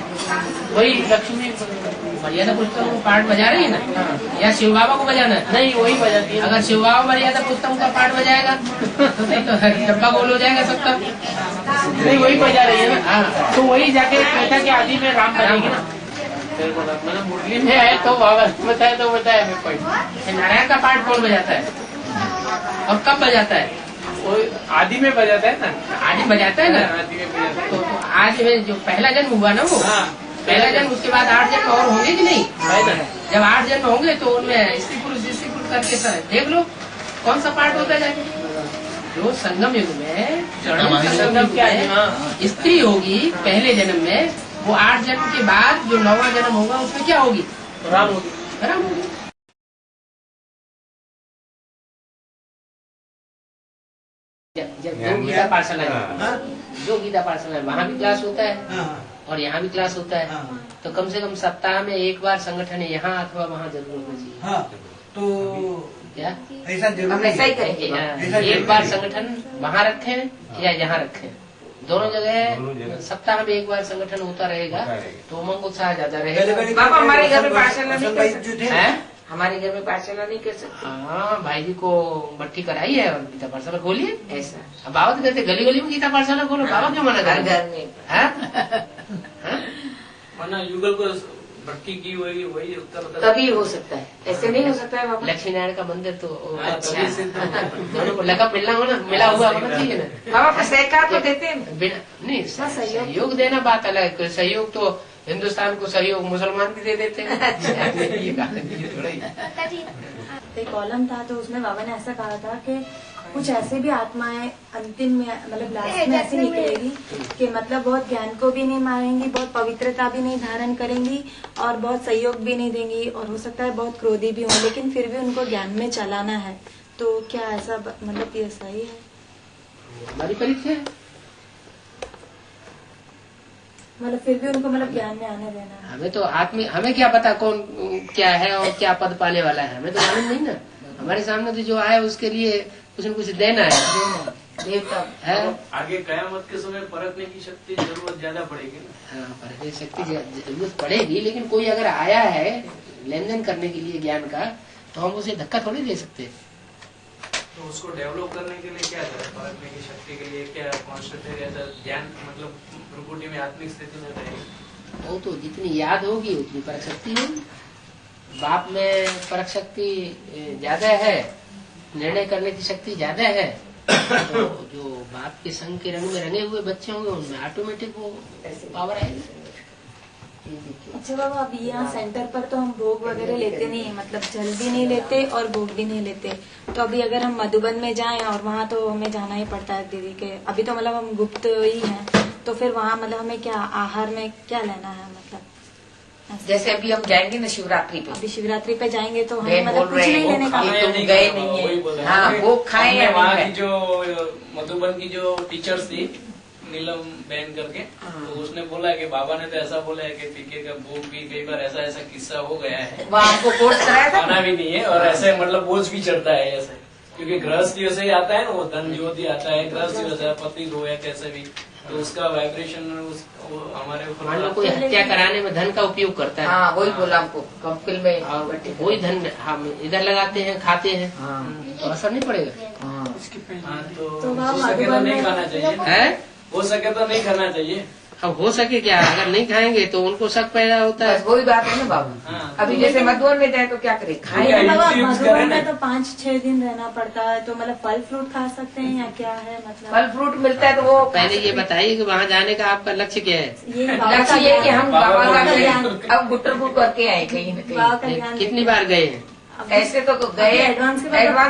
वही लक्ष्मी मर्यादा पुरुषोत्तम को पाठ बजा रही है ना, या शिव बाबा को बजाना है? नहीं, वही बजाती है। अगर शिव बाबा मर्यादा पुरुषोत्तम का पाठ बजाएगा तो डब्बा गोल हो जाएगा सबका। नहीं, वही बजा रही है ना, तो वही जाके त्रेता के आदि में राम बनेगी ना। मतलब मुरली में है तो बाबा बताया मैं पॉइंट। नारायण का पाठ कौन बजाता है और कब बजाता है? आदि में बजाता है ना, आदि बजाता है ना। आदि में बजाता है। तो आज में जो पहला जन्म हुआ ना वो, पहला जन्म, उसके बाद 8 जन्म और होंगे कि नहीं? जब 8 जन्म होंगे तो उनमें स्त्री पुरुष करके देख लो कौन सा पाठ होता जाए। जो संगम युग में संगम क्या है, स्त्री होगी पहले जन्म में, वो 8 जन्म के बाद जो 9वां जन्म होगा उसमें क्या होगी? राम होगी। राम होगी। जब दो गीता पाठशाला है, दो गीता पाठशाला है, वहाँ भी क्लास होता है और यहाँ भी क्लास होता है, तो कम से कम सप्ताह में एक बार संगठन यहाँ अथवा वहाँ जरूर होना चाहिए। हाँ, तो क्या ऐसा जरूर ऐसा ही करेंगे। एक बार संगठन वहाँ रखें या यहाँ रखें, दोनों जगह सप्ताह में एक बार संगठन होता रहेगा तो उमंग उत्साह ज्यादा रहेगा। बाबा हमारे घर में पाठशाला नहीं कर जो सकते, थे हमारे घर में पाठशाला नहीं कर सकते। हाँ, भाई जी को मट्टी कराई है और गीता पाठशाला खोलिए। ऐसा अब बाबा तो कहते गली गली में गीता पाठशाला खोलो, बाबा क्यों मना कर? घर में वरना युगल को भक्ति की वही उत्तर तभी हो सकता है, ऐसे नहीं हो सकता है बाबा। लक्ष्मी नारायण का मंदिर तो दोनों को लगा मिलना हो ना, मिला हुआ होना चाहिए ना। बाबा सहकार तो देते हैं बिना नहीं, सहयोग देना बात अलग है। सहयोग तो हिंदुस्तान को सहयोग मुसलमान भी दे देते हैं। एक कॉलम था तो उसमें बाबा ने ऐसा कहा था कि कुछ ऐसे भी आत्माएं अंतिम में मतलब लास्ट में ऐसी निकलेगी कि मतलब बहुत ज्ञान को भी नहीं मारेंगी, बहुत पवित्रता भी नहीं धारण करेंगी और बहुत सहयोग भी नहीं देंगी और हो सकता है बहुत क्रोधी भी हो, लेकिन फिर भी उनको ज्ञान में चलाना है। तो क्या ऐसा मतलब ये सही है? हमारी परीक्षा है, मतलब फिर भी उनको मतलब ज्ञान में आने देना है। हमें तो हमें क्या पता कौन क्या है और क्या पद पाने वाला है, हमें तो मालूम नहीं ना। हमारे सामने तो जो आए उसके लिए कुछ न कुछ देना है, देवता है। आगे कयामत के समय परखने की शक्ति जरूरत ज्यादा पड़ेगी ना। हाँ, परखने की शक्ति जरूरत पड़ेगी, लेकिन कोई अगर आया है लेन देन करने के लिए ज्ञान का, तो हम उसे धक्का थोड़ी दे सकते। तो उसको डेवलप करने के लिए क्या करें? परखने की शक्ति के लिए क्या कॉन्सेंट्रेट ध्यान मतलब प्रकृति में आत्मिक स्थिति में रहेगी? वो तो जितनी याद होगी उतनी परख शक्ति होगी। बाप में परख शक्ति ज्यादा है, निर्णय करने की शक्ति ज्यादा है, तो जो बाप के संग के रंग में रंगे हुए बच्चे होंगे उनमें ऑटोमेटिक वो पावर आएगी। अच्छा बाबा, अभी यहाँ सेंटर पर तो हम भोग वगैरह लेते नहीं है, मतलब जल भी नहीं लेते और भोग भी नहीं लेते। तो अभी अगर हम मधुबन में जाएं और वहाँ तो हमें जाना ही पड़ता है दीदी के, अभी तो मतलब हम गुप्त ही हैं, तो फिर वहाँ मतलब हमें क्या आहार में क्या लेना है? मतलब जैसे अभी हम जाएंगे ना शिवरात्रि पे, अभी शिवरात्रि पे जाएंगे तो हमें मतलब कुछ नहीं लेने का। तुम गए नहीं है, हाँ वो खाए या वहाँ की जो मधुबन की जो टीचर्स थी नीलम बहन करके, तो उसने बोला कि बाबा ने तो ऐसा बोला है कि पीके का भोग भी कई बार ऐसा किस्सा हो गया है, वो आपको कोर्स कराया था, खाना भी नहीं है और ऐसे मतलब बोझ भी चढ़ता है ऐसे। क्योंकि गृहस्थी से ही आता है ना, वो धन ज्योति आता है, गृहस्थी होता है, पति दो या कैसे भी, तो उसका वाइब्रेशन हमारे ऊपर। मान लो कोई हत्या कराने में धन का उपयोग करता है। हाँ, वही बोला हमको कंपनी में, वही धन हम इधर लगाते हैं, खाते हैं, तो असर नहीं पड़ेगा। तो हो सके तो नहीं खाना चाहिए, हो सके तो नहीं खाना चाहिए। अब हो सके क्या, अगर नहीं खाएंगे तो उनको शक पैदा होता है। वही बात है ना बाबू। अभी जैसे मधुवन में जाए तो क्या करे, खाएंगे। मधुवन में तो 5-6 दिन रहना पड़ता है, तो मतलब फल फ्रूट खा सकते हैं या क्या है, मतलब फल फ्रूट मिलता है तो वो। पहले ये बताइए कि वहाँ जाने का आपका लक्ष्य क्या है? लक्ष्य ये कि हम बाबा का अब गुट्टर करके आए कहीं न कहीं। कितनी बार गए हैं? ऐसे तो गए, एडवांस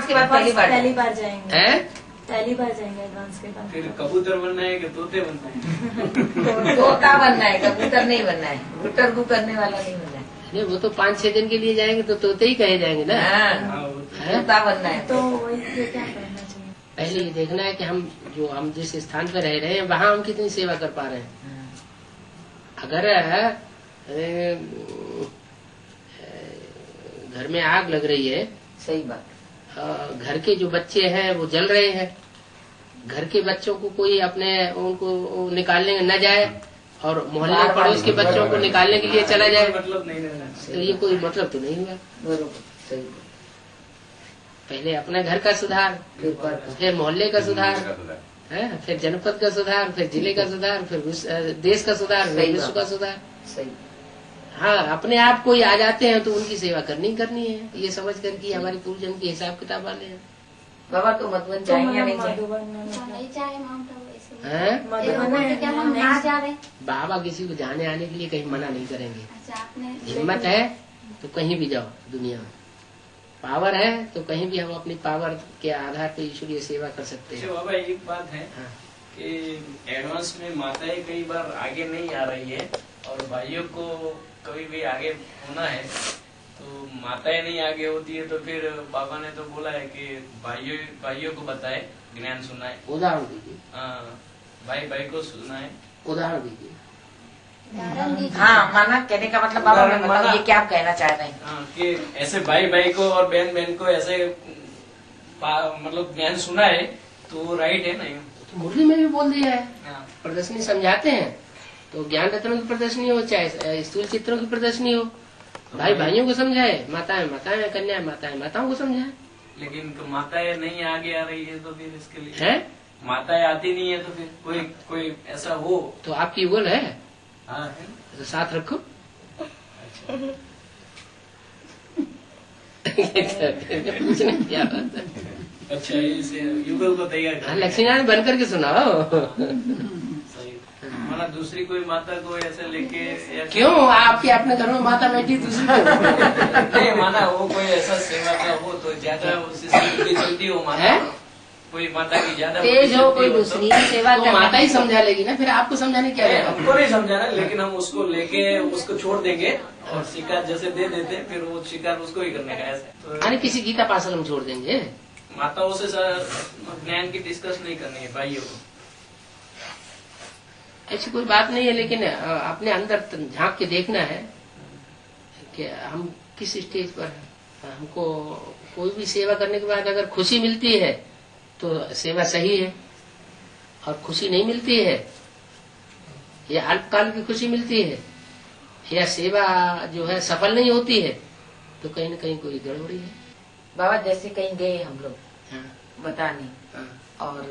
के बाद पहली बार जाएंगे। पहली बार जाएंगे एडवांस के बाद। फिर कबूतर बनना है कि तोते बनना है? तोता बनना है, कबूतर नहीं बनना है, गुट्टर करने वाला नहीं बनना है। नहीं, वो तो 5-6 दिन के लिए जाएंगे तो तोते ही कहे जाएंगे ना। तोता बनना है। तो वही क्या करना चाहिए? पहले ये देखना है कि हम जिस स्थान पर रह रहे हैं वहाँ हम कितनी सेवा कर पा रहे हैं। अगर घर में आग लग रही है, सही बात, घर के जो बच्चे हैं वो जल रहे हैं, घर के बच्चों को कोई अपने उनको निकालने न जाए और मोहल्ले पड़ोस के बच्चों को निकालने के लिए चला जाए, तो ये कोई मतलब तो नहीं हुआ। पहले अपने घर का सुधार, फिर मोहल्ले का सुधार, फिर जनपद का सुधार, फिर जिले का सुधार, फिर देश का सुधार, फिर विश्व का सुधार। सही। हाँ, अपने आप कोई आ जाते हैं तो उनकी सेवा करनी है, ये समझ कर कि हमारे पूर्वजन के हिसाब किताब वाले हैं। बाबा तो मधुबन जाएंगे नहीं जाए? बाबा किसी को जाने आने के लिए कहीं मना नहीं करेंगे। हिम्मत है तो कहीं भी जाओ दुनिया में, पावर है तो कहीं भी हम अपनी पावर के आधार पर ईश्वरीय सेवा कर सकते हैं। बाबा एक बात है कि एडवांस में माताएं कई बार आगे नहीं आ रही है और भाइयों को कभी भी आगे होना है, तो माताएं नहीं आगे होती है, तो फिर बाबा ने तो बोला है कि भाइयों को बताए, ज्ञान सुनाए। उदाहरण दीजिए। भाई को सुनाए, उदाहरण दीजिए। हाँ, माना कहने का मतलब बाबा ने बताया, ये क्या आप कहना चाह रहे हैं? कि ऐसे भाई को और बहन को ऐसे मतलब ज्ञान सुनाए तो राइट है नहीं? तो मुरली में भी बोल दिया है, प्रदर्शनी समझाते हैं तो ज्ञान रत्नों की प्रदर्शनी हो चाहे स्थूल चित्रों की प्रदर्शनी हो, भाइयों को समझाए, माताएं कन्या माताओं को समझाए। लेकिन तो माताएं नहीं आगे आ रही है तो फिर इसके लिए है, माताएं आती नहीं है तो फिर कोई ऐसा हो तो आपकी युगल है। हाँ तो साथ रखो। पूछना क्या बात है। अच्छा, इसे युगल को तैयार लक्ष्मीनारायण बन करके सुनाओ। माना दूसरी कोई माता को ऐसे लेके क्यों, आपके अपने घर में माता बैठी दूसरी नहीं, माना वो कोई ऐसा सेवा का हो तो ज्यादा चलती हो, माना कोई माता की ज्यादा तेज हो, कोई दूसरी सेवा तो माता ही समझा लेगी ना, फिर आपको समझाने क्या है? हमको नहीं समझाना, लेकिन हम उसको लेके उसको छोड़ देंगे और शिकार जैसे दे देते, फिर वो शिकार उसको ही करने का ऐसे। अरे किसी गीता पासल हम छोड़ देंगे, माताओं से ज्ञान की डिस्कस नहीं करनी है भाइयों को, ऐसी कोई बात नहीं है। लेकिन अपने अंदर झांक के देखना है कि हम किस स्टेज पर हैं। हमको कोई भी सेवा करने के बाद अगर खुशी मिलती है तो सेवा सही है, और खुशी नहीं मिलती है या अल्पकाल की खुशी मिलती है या सेवा जो है सफल नहीं होती है तो कहीं न कहीं कोई गड़बड़ी है। बाबा जैसे कहीं गए हम लोग बताने और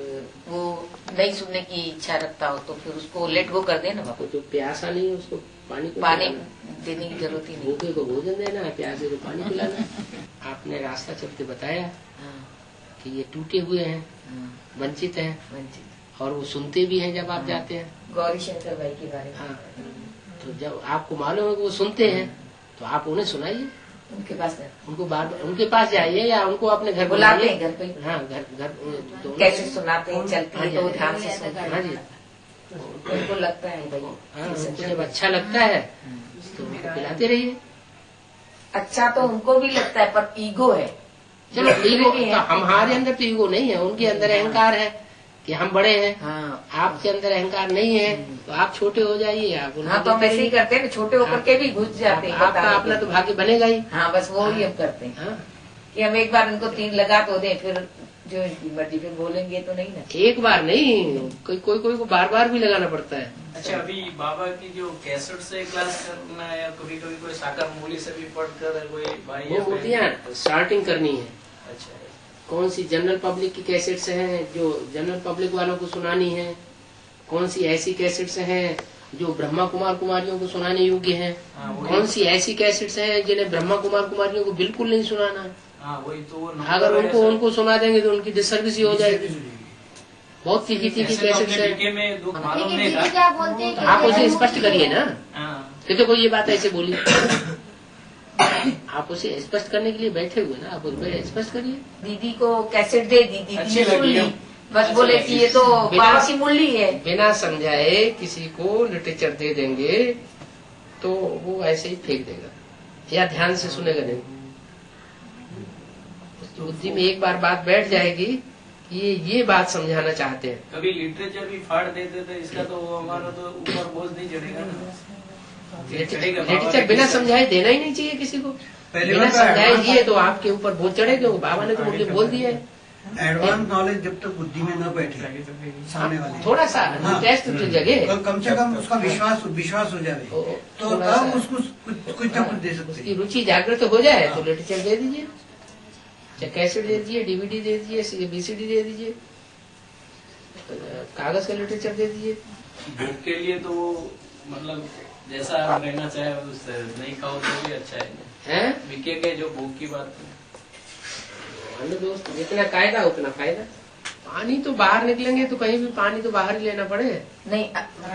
वो नहीं सुनने की इच्छा रखता हो तो फिर उसको लेट गो कर देना बाबा। जो प्यासा नहीं है उसको पानी देने की जरूरत ही नहीं, भूखे को भोजन देना है, प्यासे को पानी पिलाना। आपने रास्ता चलते बताया कि ये टूटे हुए हैं, वंचित हैं, और वो सुनते भी हैं जब आप जाते हैं। गौरी शंकर भाई के बारे में। हाँ, तो जब आपको मालूम है कि वो सुनते हैं तो आप उन्हें सुनाइए, उनके पास उनको बार उनके पास जाइए या उनको अपने घर बुलाते हैं, घर पे। हाँ, घर तो कैसे सुनाते हैं, चलती है तो ध्यान से सुनते हैं। हाँ जी, उनको लगता है भाई, हाँ, उनको जब अच्छा लगता है तो उनको पिलाते रहिए। अच्छा तो उनको भी लगता है पर ईगो है। चलो ईगो तो हमारे अंदर तो ईगो नहीं है, उनके अंदर अहंकार है कि हम बड़े हैं। हाँ, आपके अंदर अहंकार नहीं है तो आप छोटे हो जाइए। आप हाँ, तो हम ऐसे ही करते हैं, छोटे होकर के भी घुस जाते हैं। आपका अपना तो भाग्य बनेगा ही। हाँ, बस वो ही हम करते हैं। हाँ, कि हम एक बार उनको 3 लगा तो दें, फिर जो इनकी मर्जी फिर बोलेंगे तो नहीं ना। एक बार नहीं, कोई को बार बार भी लगाना पड़ता है। अच्छा, अभी बाबा की जो कैसेट से क्लास करना है, कभी कभी कोई साकार मूली से भी पढ़कर कोई भाई वो होतियाँ स्टार्टिंग करनी है। अच्छा, कौन सी जनरल पब्लिक की कैसेट्स हैं जो जनरल पब्लिक वालों को सुनानी है, कौन सी ऐसी कैसेट्स हैं जो ब्रह्मा कुमार कुमारियों को सुनाने योग्य हैं, कौन सी ऐसी कैसेट्स हैं जिन्हें ब्रह्मा कुमार कुमारियों को बिल्कुल नहीं सुनाना। वही तो अगर उनको सुना देंगे तो उनकी डिसर्विस ही हो जाएगी। बहुत तीखी कैसेट्स है। आप उसे स्पष्ट करिए ना, देखो ये बात ऐसे बोली, आप उसे स्पष्ट करने के लिए बैठे हुए ना, आप उसे स्पष्ट करिए। दीदी को कैसेट दे, दीदी सुन ली, बस बोले कि ये तो बाबा की मुरली है। बिना समझाए किसी को लिटरेचर दे देंगे तो वो ऐसे ही फेंक देगा या ध्यान से सुनेगा नहीं। बुद्धि में एक बार बात बैठ जाएगी कि ये बात समझाना चाहते हैं। कभी लिटरेचर भी फाड़ देते थे, इसका तो हमारा तो ऊपर बोझ नहीं चढ़ेगा ना। लिटरेचर बिना समझाए देना ही नहीं चाहिए किसी को। बिना समझाए दिए तो आपके ऊपर बोझ चढ़ेगा। वो बाबा ने तो मुझे बोल दिया है, एडवांस नॉलेज जब तक बुद्धि में न बैठे सामने वाले, थोड़ा सा टेस्ट जगह कम से कम उसका विश्वास हो जाए तो तब उसको कुछ न कुछ दे सकते। उसकी रुचि जागृत हो जाए तो लिटरेचर दे दीजिए, चाहे कैसेट दे दीजिए, DVD दे दीजिए, BCD दे दीजिए, कागज का लिटरेचर दे दीजिए। बुक के लिए तो मतलब जैसा आप रहना चाहे उससे नहीं खाओ तो भी अच्छा है। बिकेगे जो भूख की बात है। दोस्त जितना कायदा उतना फायदा। पानी तो बाहर निकलेंगे तो कहीं भी पानी तो बाहर ही लेना पड़े। नहीं,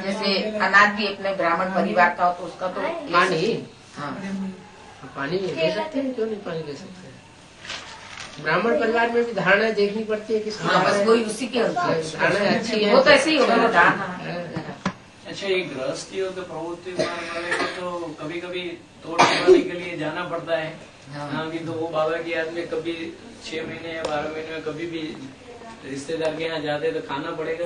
जैसे अनाज भी अपने ब्राह्मण परिवार का हो तो उसका तो पानी, हाँ पानी ले सकते हैं, क्यों नहीं पानी ले सकते हैं। ब्राह्मण परिवार में भी धारणा देखनी पड़ती है किसकी वही उसी के धारणा अच्छी है, वो तो ऐसे ही होगा। अच्छा, ये गृहस्थियों के प्रवृत्ति वाले को तो कभी कभी तोड़ बनाने के लिए जाना पड़ता है। अभी तो वो बाबा की याद में कभी 6 महीने या 12 महीने में कभी भी रिश्तेदार के यहाँ जाते तो खाना पड़ेगा।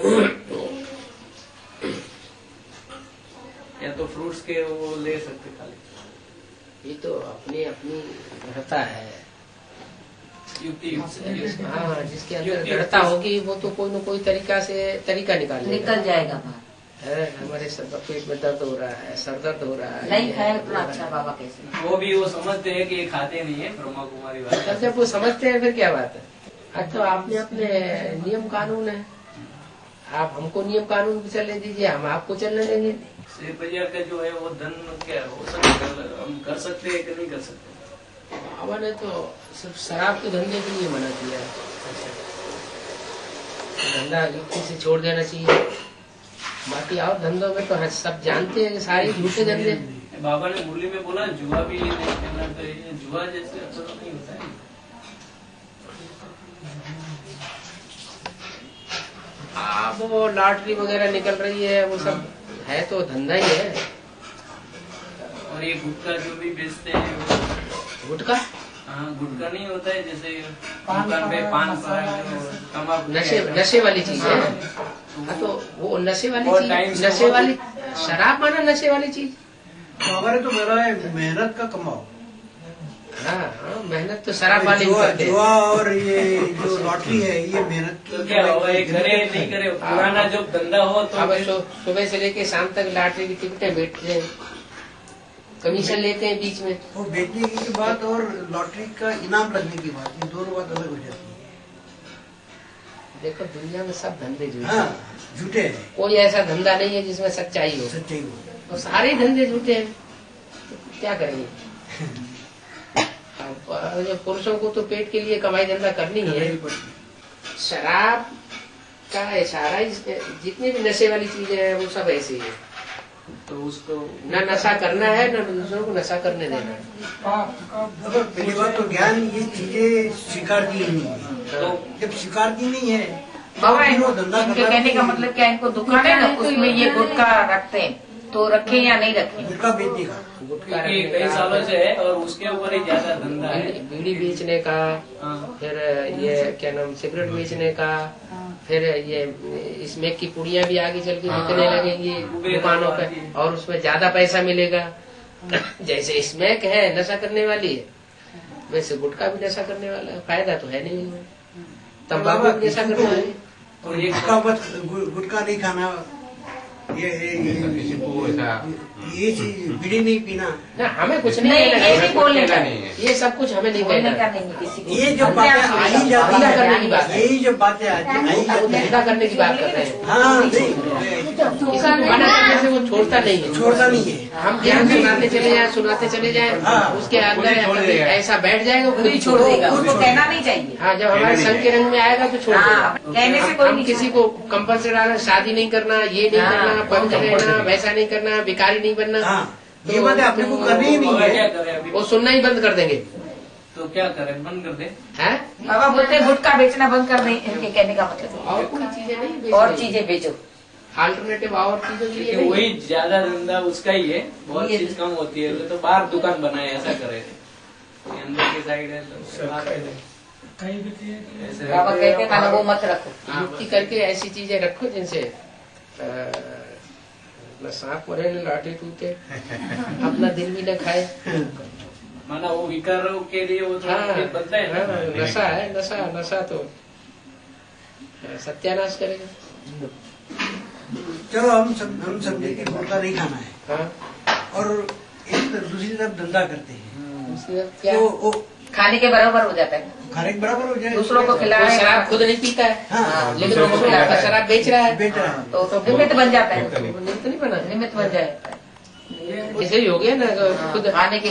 या तो फ्रूट्स के वो ले सकते खाली। ये तो अपनी रहता है युक्ति। हाँ, जिसके अंदर दृढ़ता होगी वो तो कोई न कोई तरीका निकल जाएगा। हमारे पेट में दर्द हो रहा है, सर दर्द हो रहा है, नहीं खाए उतना अच्छा बाबा कैसे। वो भी वो समझते हैं कि ये खाते नहीं है ब्रह्मा कुमारी बात। जब वो समझते हैं फिर क्या बात है। अब तो आपने अपने नियम कानून है, आप हमको नियम कानून पे चलने दीजिए, हम आपको चलने देंगे। शेयर बाजार का जो है वो धन क्या हो सकता, हम कर सकते हैं कि नहीं कर सकते। बाबा ने तो सिर्फ शराब के धंधे के लिए मना किया है। धंधा युक्ति से छोड़ देना चाहिए। बाकी और धंधों में तो सब जानते हैं कि सारे झूठे धंधे। बाबा ने मुरली में बोला जुआ भी नहीं करना चाहिए, जुआ जैसे अच्छा नहीं होता है। वो लॉटरी वगैरह निकल रही है, वो सब है तो धंधा ही है। और ये गुटखा जो भी बेचते हैं, गुटखा, हाँ गुटखा नहीं होता है जैसे दुकान पे पान तंबाकू, नशे वाली चीज है। हाँ तो वो नशे वाली शराब माना नशे वाली चीज। हमारे तो मेरा मेहनत का कमाओ। हाँ, मेहनत तो शराब वाली करते हैं। जुआ और ये जो लॉटरी है ये मेहनत तो क्या होगा, करे नहीं करे, पुराना जो धंधा हो तो सुबह से लेके शाम तक लॉटरी की टिकटें बेचते हैं, कमीशन लेते हैं बीच में। वो बेचने की बात और लॉटरी का इनाम लगने की बात, ये दोनों बात अलग हो जाती है। देखो दुनिया में सब धंधे झूठे हैं। कोई ऐसा धंधा नहीं है जिसमें सच्चाई हो। और सारे धंधे झूठे हैं, तो क्या करेंगे। पुरुषों को तो पेट के लिए कमाई धंधा करनी है। शराब का इशारा, जितनी भी नशे वाली चीजें हैं वो सब ऐसी है। तो उसको न नशा करना है न दूसरों को नशा करने देना है। पहली बात तो ज्ञान ये चीजें स्वीकार की नहीं है। तो जब स्वीकार की नहीं है बाबा इनके कहने का मतलब क्या, इनको दुकान है ना उसमें ये गुटखा रखते हैं तो रखें या नहीं रखें। गुटखा बेचने का कई सालों से है और उसके ऊपर ही ज्यादा धंधा है। बीड़ी बेचने का, फिर ये क्या नाम सिगरेट बेचने का, फिर ये स्मैक की पुड़ियाँ भी आगे चल के बिकने लगेंगी दुकानों पे और उसमें ज्यादा पैसा मिलेगा। जैसे स्मैक है नशा करने वाली है, वैसे गुटखा भी नशा करने वाला है, फायदा तो है नहीं उनमें। तंबाकू भी नशा करने वाले, और गुटखा नहीं खाना, ये चीज बीड़ी नहीं पीना ना, हमें कुछ नहीं बोलने का नहीं है, ये सब कुछ हमें नहीं कहना। ये जो बातें आई जाती है करने की बात, यही जो बातें धंधा करने की बात कर रहे हैं। हाँ, किसी को मना करने से वो छोड़ता नहीं है, हम ज्ञान सुनाते चले जाए, उसके अंदर ऐसा बैठ जाएगा, खुद ही छोड़ देगा, उसको कहना नहीं चाहिए। हाँ, जब हमारे संग के रंग में आएगा तो छोड़ देगा। कहने से कोई हम किसी को कंपल्सरी डालना, शादी नहीं करना, ये नहीं करना, बंद रहना, वैसा नहीं करना, भिखारी नहीं बनना, ये बातें अपने को करनी ही नहीं है, वो सुनना ही बंद कर देंगे। तो क्या करें, बंद कर दे? बाबा बोलते हैं गुटखा बेचना बंद कर दें, इनके कहने का मतलब और कोई चीजें नहीं, और चीजें बेचो, अल्टरनेटिव और चीजों के लिए वही ज्यादा धंधा उसका ही है, बहुत चीज कम होती है, तो बाहर दुकान बनाए, ऐसा करे, अंदर की साइड है तो बाबा कहते हैं वो मत रखो, युक्ति करके ऐसी चीजें रखो जिनसे न सांप मरे न लाठी टूटे, अपना दिल भी न खाए। माना वो विकारों के लिए वो थोड़ा बनता है ना, नशा है, नशा तो सत्यानाश करेगा। चलो हम समझे कि गुटखा नहीं खाना है, और एक दूसरी तरफ धंधा करते हैं, तो खाने के बराबर हो जाता है, खाने के बराबर हो जाए, दूसरों को खिला रहा है, शराब खुद नहीं पीता है, लेकिन लोगों को शराब बेच रहा है, तो निमित्त बन जाता है, निमित्त नहीं बना, निमित्त बन जाता है। ऐसे ही हो गया ना, खुद खाने के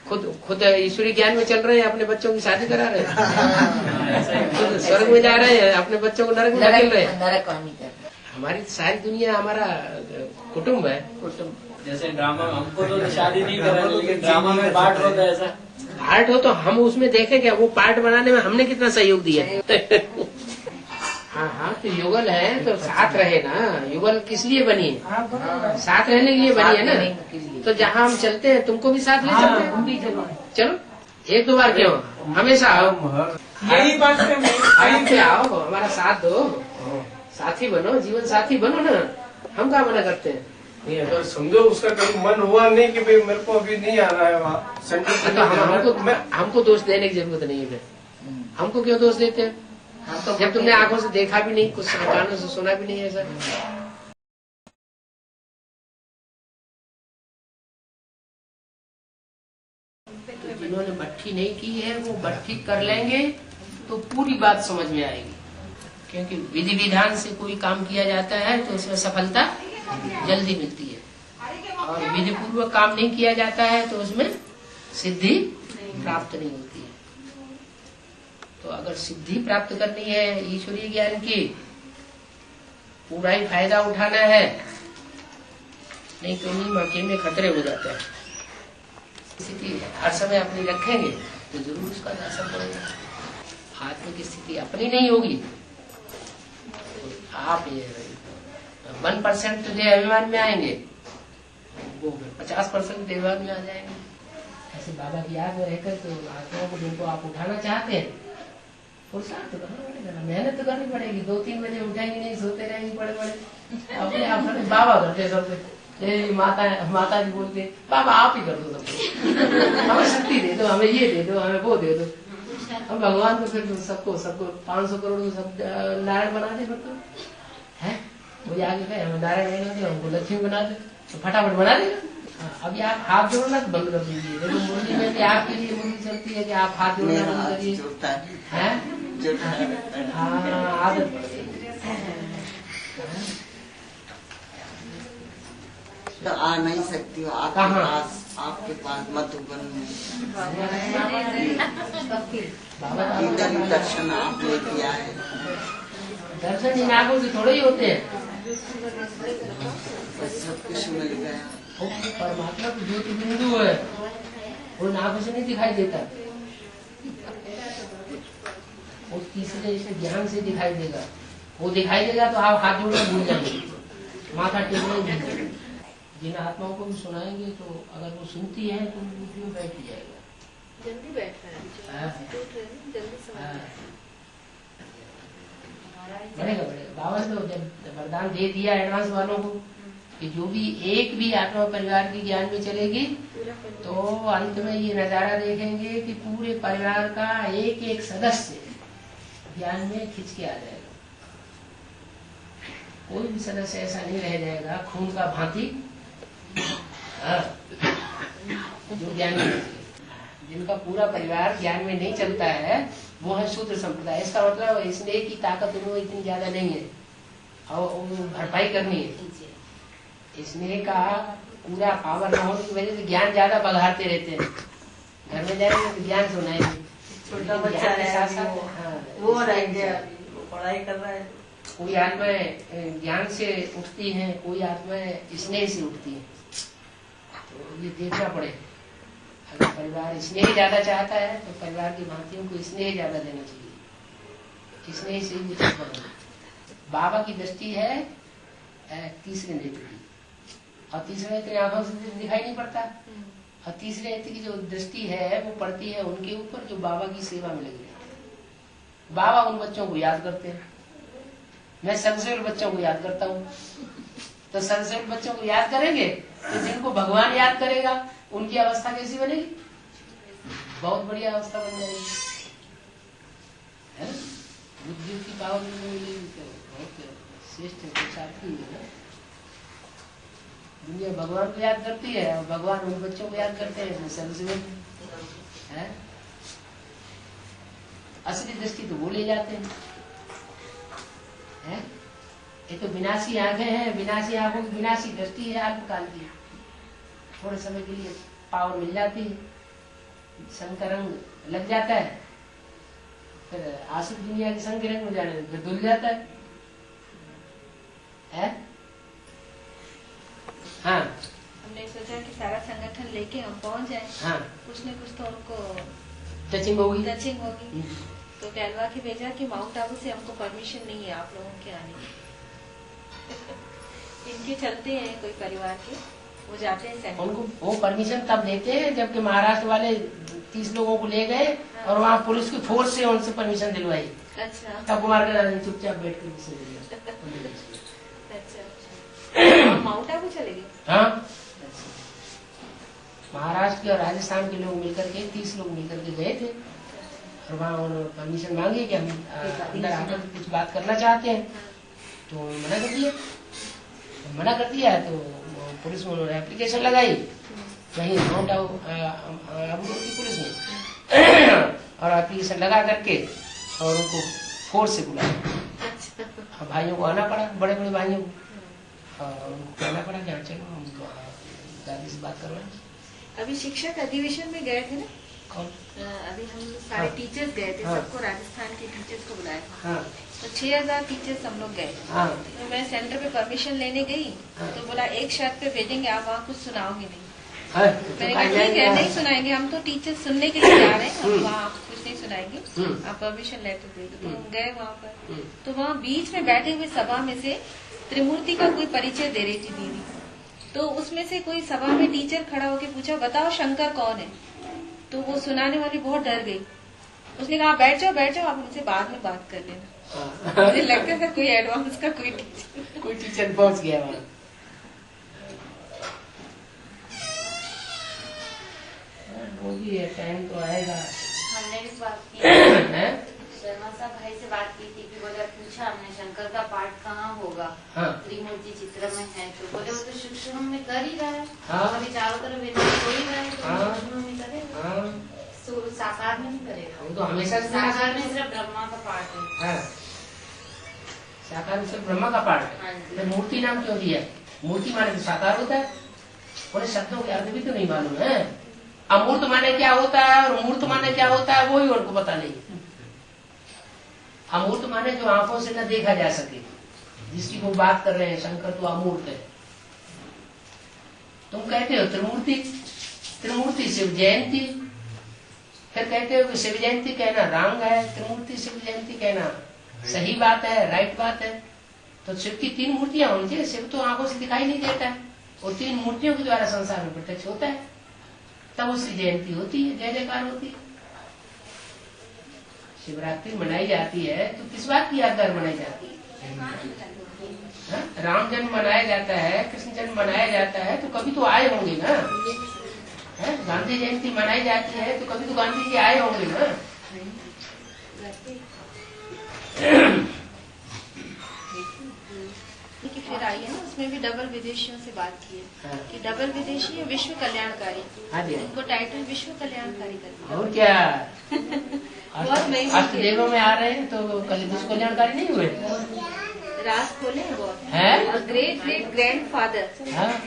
खुद ईश्वरी ज्ञान में चल रहे हैं, अपने बच्चों की शादी करा रहे हैं, खुद स्वर्ग में जा रहे हैं, अपने बच्चों को नरक में धकेल रहे हैं। हमारी सारी दुनिया हमारा कुटुम्ब है। जैसे ड्रामा, हमको तो शादी नहीं करा, लेकिन ड्रामा में पार्ट होता है, ऐसा पार्ट हो तो हम उसमें देखें क्या वो पार्ट बनाने में हमने कितना सहयोग दिया। हाँ, तो युगल है तो साथ रहे ना, युगल किस लिए बनी है, साथ रहने के लिए बनी है ना, तो जहाँ हम चलते हैं तुमको भी साथ ले चलते हैं, चलो एक दो बार क्यों, हमेशा आओ, यही बात पे आओ, हमारा साथ दो, साथी बनो, जीवन साथी बनो ना, हम क्या मना करते हैं। नहीं, अगर समझो उसका कभी मन हुआ नहीं कि भाई मेरे को अभी नहीं आना है वहाँ संडे, हमको दोष देने की जरूरत नहीं है, हमको क्यों दोष देते हैं, जब तुमने आंखों से देखा भी नहीं, कुछ कानों से सुना भी नहीं है सर। तो जिन्होंने भट्ठी नहीं की है वो भट्ठी कर लेंगे तो पूरी बात समझ में आएगी, क्योंकि विधि विधान से कोई काम किया जाता है तो उसमें सफलता जल्दी मिलती है, और विधि पूर्वक काम नहीं किया जाता है तो उसमें सिद्धि प्राप्त नहीं होती है। तो अगर सिद्धि प्राप्त करनी है ईश्वरीय ज्ञान की, पूरा ही फायदा उठाना है, नहीं तो इन्हीं मौके में खतरे हो जाते हैं। स्थिति हर समय अपनी रखेंगे तो जरूर उसका असर पड़ेगा। आत्मा की स्थिति अपनी नहीं होगी तो आप 1% जो अभिमान में आएंगे वो 50% अभिमान में आ जाएंगे। ऐसे बाबा की याद में रहकर तो आत्माओं को जिनको आप उठाना चाहते हैं पुरुषार्थ तो करना पड़ेगा, मेहनत तो करनी पड़ेगी, 2-3 बजे उठेंगे नहीं, सोते रहेंगे बड़े अपने आप बाबा करते सबसे, माता जी बोलते बाबा आप ही कर दो सबको, हमें शक्ति दे दो, हमें ये दे दो, हमें वो दे दो। हम भगवान को फिर सबको 500 करोड़ तो सब नारायण बना दे, मतलब है वो आगे कहे हमें नारायण बना दे, हमको लक्ष्मी बना दे, तो फटाफट बना देगा। अभी आप हाथ जोड़ना तो बंद कर दीजिए, देखो मुरली में भी आपके लिए मुरली चलती है कि आप हाथ जोड़ना बंद करिए, आदत तो आ नहीं सकती हो आपके पास मधुबन में इधर दर्शन आपने किया है। दर्शन इन आंखों से थोड़े ही होते हैं, सब कुछ मिल गया। परमात्मा की ज्योति बिंदु है, वो आंखों से नहीं दिखाई देता, वो तीसरे से ज्ञान से दिखाई देगा। वो दिखाई देगा तो आप हाथ जोड़ना भूल जाएंगे, माथा टेकना भूल जाएंगे। जिन आत्माओं को भी सुनाएंगे तो अगर वो सुनती है तो वो बैठ जाएगा, जल्दी बैठता है, बढ़ेगा। बाबा ने तो जब वरदान दे दिया एडवांस वालों को कि जो भी एक भी आत्मा परिवार के ज्ञान में चलेगी तो अंत में ये नजारा देखेंगे कि पूरे परिवार का एक एक सदस्य ज्ञान में खिंच के आ जाएगा। कोई भी सदस्य ऐसा नहीं रह जाएगा खून का भांति जो ज्ञान में, जिनका पूरा परिवार ज्ञान में नहीं चलता है वो है शूद्र संप्रदाय। इसका मतलब स्नेह की ताकत उनमें इतनी ज्यादा नहीं है और भरपाई करनी है। स्नेह का पूरा पावर न होने की वजह से ज्ञान ज्यादा बघाड़ते रहते हैं। घर में जाएंगे तो ज्ञान सुनाएंगे, छोटा बच्चा है वो रह गया, पढ़ाई कर रहा है। कोई आत्माएं ज्ञान से उठती हैं, कोई आत्माएं स्नेह से उठती हैं। तो ये देखना पड़े। अगर परिवार स्नेह ज्यादा चाहता है तो परिवार की भांतियों को स्नेह ज्यादा देना चाहिए। स्नेह से ही बनेगा। बाबा की दृष्टि है तीसरे नेत्र की, और तीसरे नेत्र आंखों से दिखाई नहीं पड़ता, और तीसरे नेत्र की जो दृष्टि है वो पड़ती है उनके ऊपर जो बाबा की सेवा में लगे रहते हैं। बाबा उन बच्चों को याद करते हैं। मैं संशय बच्चों को याद करता हूँ, तो संशय बच्चों को याद करेंगे तो जिनको भगवान याद करेगा उनकी अवस्था कैसी बनेगी? बहुत बढ़िया अवस्था बन जाएगी, है ना? बुद्धि की पावर मिलेगी, बहुत श्रेष्ठ है ना। दुनिया भगवान को याद करती है और भगवान उन बच्चों को याद करते हैं संशय है। असली दृष्टि तो वो ले जाते हैं। ये तो विनाशी आंखें हैं, विनाशी आंखों की विनाशी दृष्टि है अल्पकाल की। थोड़े समय के लिए पावर मिल जाती है, संग का रंग लग जाता है, फिर आसुर दुनिया के संग के रंग में जाने फिर धुल जाता है? हाँ, हमने सोचा कि सारा संगठन लेके हम पहुंच जाए। हाँ, कुछ न कुछ तो उनको टचिंग होगी। तो कहलवा के भेजा कि माउंट आबू से हमको परमिशन नहीं है आप लोगों के आने की। इनके चलते हैं कोई परिवार के, वो जाते हैं सेंटर। उनको वो परमिशन तब देते हैं जबकि महाराष्ट्र वाले 30 लोगों को ले गए और वहाँ पुलिस की फोर्स से उनसे परमिशन दिलवाई। अच्छा, तब कुमार का चुपचाप बैठ कर अच्छा। माउंट आबू चले गए? हाँ, महाराष्ट्र के और राजस्थान के लोग मिलकर के 30 लोग मिलकर के गए थे और वहाँ उन्होंने परमिशन मांगी कि हम अंदर आकर कुछ बात करना चाहते हैं, तो मना कर दिया। मना कर दिया तो पुलिस में उन्होंने एप्लीकेशन लगाई वहीं माउंट आबू की पुलिस ने और एप्लीकेशन लगा करके और उनको फोर्स से बुलाया। भाइयों को आना पड़ा, बड़े बड़े भाइयों को, और उनको कहना पड़ा कि चलो हम दादी से बात करना। अभी शिक्षक अधिवेशन में गए थे ना? कौन? अभी हम सारे टीचर्स गए थे। हाँ। सबको राजस्थान के टीचर्स को बुलाया था। हाँ। तो 6000 टीचर्स हम लोग गए। हाँ। तो मैं सेंटर पे परमिशन लेने गई। हाँ। तो बोला एक शर्त पे भेजेंगे, आप वहाँ कुछ सुनाओगे नहीं। हाँ, मैंने कहा ठीक है, नहीं सुनाएंगे, हम तो टीचर्स सुनने के लिए जा रहे हैं, हम वहाँ कुछ नहीं सुनाएंगे, आप परमिशन लेते हुए। तो हम गए वहाँ पर, तो वहाँ बीच में बैठे हुए सभा में से त्रिमूर्ति का कोई परिचय दे रही थी दीदी। तो उसमें से कोई सभा में टीचर खड़ा होकर पूछा, बताओ शंकर कौन है? तो वो सुनाने वाली बहुत डर गई। उसने कहा बैठ जाओ, आप उनसे बाद में बात कर लेना। मुझे लगता था कोई एडवांस का कोई टीचर पहुंच गया वहाँ। होगी है, टाइम तो आएगा। हमने भी बात की शर्मा साहब भाई से बात की थी कि बोले पूछा हमने शंकर का पाठ कहाँ होगा? हाँ। त्रिमूर्ति चित्र में है तो बोले वो तो सूक्ष्म में कर ही रहा है। हाँ। अभी चारों तरफ विनाश हो ही रहा है तो हाँ। सूक्ष्म में करेगा। हाँ। साकार में नहीं करेगा। वो तो हमेशा साकार में सिर्फ ब्रह्मा का पाठ है। हाँ। साकार में सिर्फ ब्रह्मा का पाठ है। तो मूर्ति नाम क्यों दिया? मूर्ति माने तो साकार होता है। उन्हें शब्दों के अर्थ भी तो नहीं मालूम है। अमूर्त माने क्या होता है और मूर्त माने क्या होता है वो ही उनको पता नहीं। अमूर्त माने जो आंखों से न देखा जा सके, जिसकी वो बात कर रहे हैं शंकर तो अमूर्त है। तुम कहते हो त्रिमूर्ति, त्रिमूर्ति शिव जयंती, फिर कहते हो कि शिव जयंती कहना रंग है, त्रिमूर्ति शिव जयंती कहना सही बात है, राइट बात है। तो शिव की 3 मूर्तियां होनी चाहिए। शिव तो आंखों से दिखाई नहीं देता है और 3 मूर्तियों के द्वारा संसार में प्रत्यक्ष होता है, तब उसकी जयंती होती है, जय जयकार होती है। शिवरात्रि मनाई जाती है तो किस बात की यादगार मनाई जाती है? राम जन्म मनाया जाता है, कृष्ण जन्म मनाया जाता है, तो कभी तो आए होंगे ना। गांधी जयंती मनाई जाती है तो कभी तो गांधी जी आए होंगे ना। फिर आई है ना, उसमें भी डबल विदेशियों से बात की है कि डबल विदेशी है विश्व कल्याणकारी। इनको टाइटल विश्व कल्याणकारी कर। और क्या अष्टदेवों में आ रहे हैं तो विश्व कल्याणकारी नहीं हुए? राज खोले हैं बहुत है? और great great grand father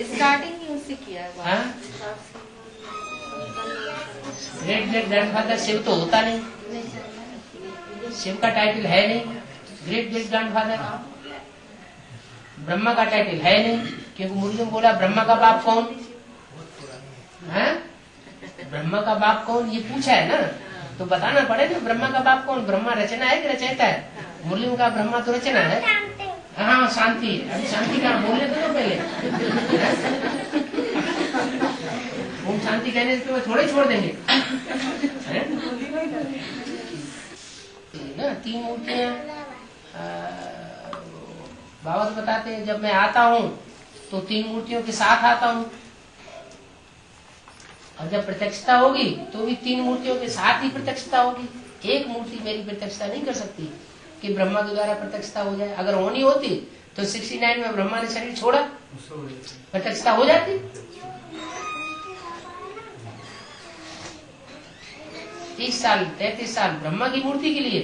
starting ही उससे किया है। Great great grand father Shiv तो होता नहीं, शिव का टाइटल है नहीं। Great great grand father Brahma का टाइटल है नहीं, क्योंकि मुर्गी में बोला ब्रह्मा का बाप कौन है? ब्रह्मा का बाप कौन ये पूछा है ना, तो बताना पड़ेगा ब्रह्मा का बाप कौन। ब्रह्मा रचना है कि रचयिता है? मुरली का ब्रह्मा तो रचना है। हाँ शांति, अभी शांति का बोलने दो पहले। ओम शांति कहने से थोड़े छोड़ देंगे ना। 3 मूर्तियां बाबा तो बताते हैं जब मैं आता हूँ तो 3 मूर्तियों के साथ आता हूँ, और जब प्रत्यक्षता होगी तो भी 3 मूर्तियों के साथ ही प्रत्यक्षता होगी। एक मूर्ति मेरी प्रत्यक्षता नहीं कर सकती कि ब्रह्मा के द्वारा प्रत्यक्षता हो जाए। अगर होनी होती तो 69 में ब्रह्मा ने शरीर छोड़ा, प्रत्यक्षता हो जाती। 30 साल 33 साल ब्रह्मा की मूर्ति के लिए,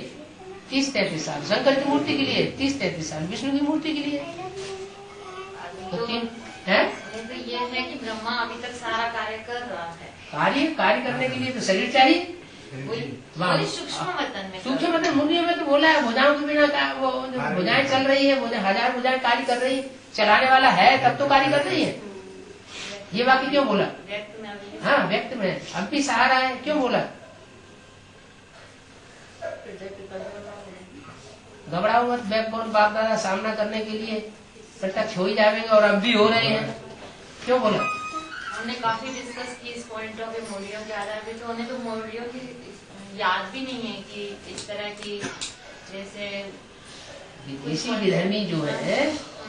30-33 साल शंकर की मूर्ति के लिए, 30-33 साल विष्णु की मूर्ति के लिए। तो 3 है तो ये है कि ब्रह्मा अभी तक सारा कार्य कर रहा है। कार्य करने के लिए तो शरीर चाहिए। सूक्ष्म वतन में, सूक्ष्म वतन मुर्गियों में तो बोला है भुजाओं के बिना वो भुजाएं चल रही है, 1000 भुजाएं कार्य कर रही है। चलाने वाला है तब तो कार्य कर रही है। ये बाकी क्यों बोला? हाँ व्यक्त में अब भी सहारा है, क्यों बोला? घबराओ मत, बैकबोन बाप दादा सामना करने के लिए प्रत्यक्ष हो ही जाएंगे, और अब भी हो रहे हैं। क्यों बोला? हमने काफी डिस्कस की इस पॉइंट ऑफ व्यू मूर्तियों के आधार पे, तो उन्हें तो मूर्तियों की याद भी नहीं है कि इस तरह की जैसे विदेशी विधर्मी जो है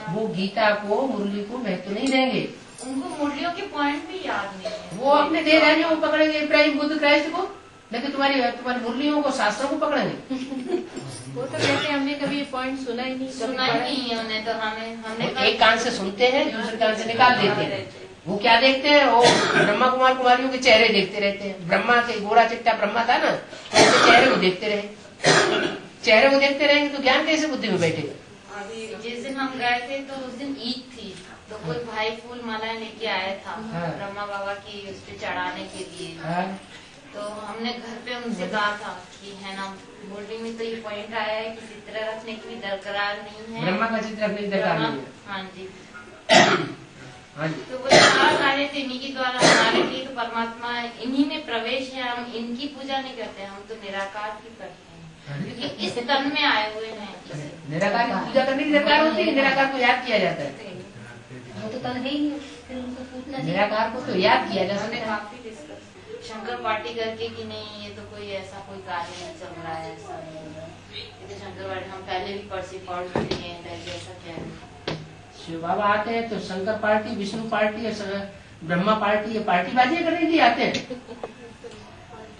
वो गीता को मुरली को महत्व नहीं देंगे। उनको मूर्तियों के पॉइंट भी याद नहीं है। वो अपने दे रहे हैं, वो पकड़ेंगे इब्राहिम बुद्ध क्राइस्ट को, लेकिन तुम्हारी मुरलियों को शास्त्रों को पकड़ेंगे। वो तो कहते हमने कभी पॉइंट सुना ही नहीं है उन्हें, तो हमने एक कान से सुनते हैं दूसरे कान से निकाल देते हैं। वो क्या देखते हैं? वो ब्रह्मा कुमार कुमारियों के चेहरे देखते रहते हैं। ब्रह्मा के गोरा चिट्टा ब्रह्मा था ना, तो उसके चेहरे को देखते रहे। चेहरे को देखते रहेंगे तो ज्ञान कैसे बुद्धि में बैठेगा? अभी जिस दिन हम गए थे तो उस दिन ईद थी, तो कोई भाई फूल मालाएं लेके आया था ब्रह्मा बाबा की उस पे चढ़ाने के लिए। तो हमने घर पे उनसे कहा था कि है ना बोर्डिंग में तो ये पॉइंट आया है कि चित्र रखने की भी दरकार नहीं है, ब्रह्मा का चित्र रखने की दरकार नहीं है। हाँ जी। तो वो सारा कार्य तो इन्हीं के द्वारा हमारे लिए तो परमात्मा इन्हीं में प्रवेश है। हम इनकी पूजा नहीं करते, हम तो निराकार की करते हैं, क्योंकि इस तन में आए हुए हैं। निराकार की पूजा करने की दरकार होती है, निराकार को याद किया जाता है। वो तो तन है ही, फिर उनको पूछना निराकार को तो याद किया जा सकता है। काफी डिस्कस शंकर पार्टी करके कि नहीं ये तो कोई ऐसा कोई कार्य नहीं चल रहा है, ऐसा नहीं। ये तो शंकर पार्टी हम पहले भी पढ़ चुके हैं, ऐसा क्या है। शिव बाबा आते हैं तो शंकर पार्टी, विष्णु पार्टी और ब्रह्मा पार्टी, ये पार्टी बाजी करने के लिए आते हैं।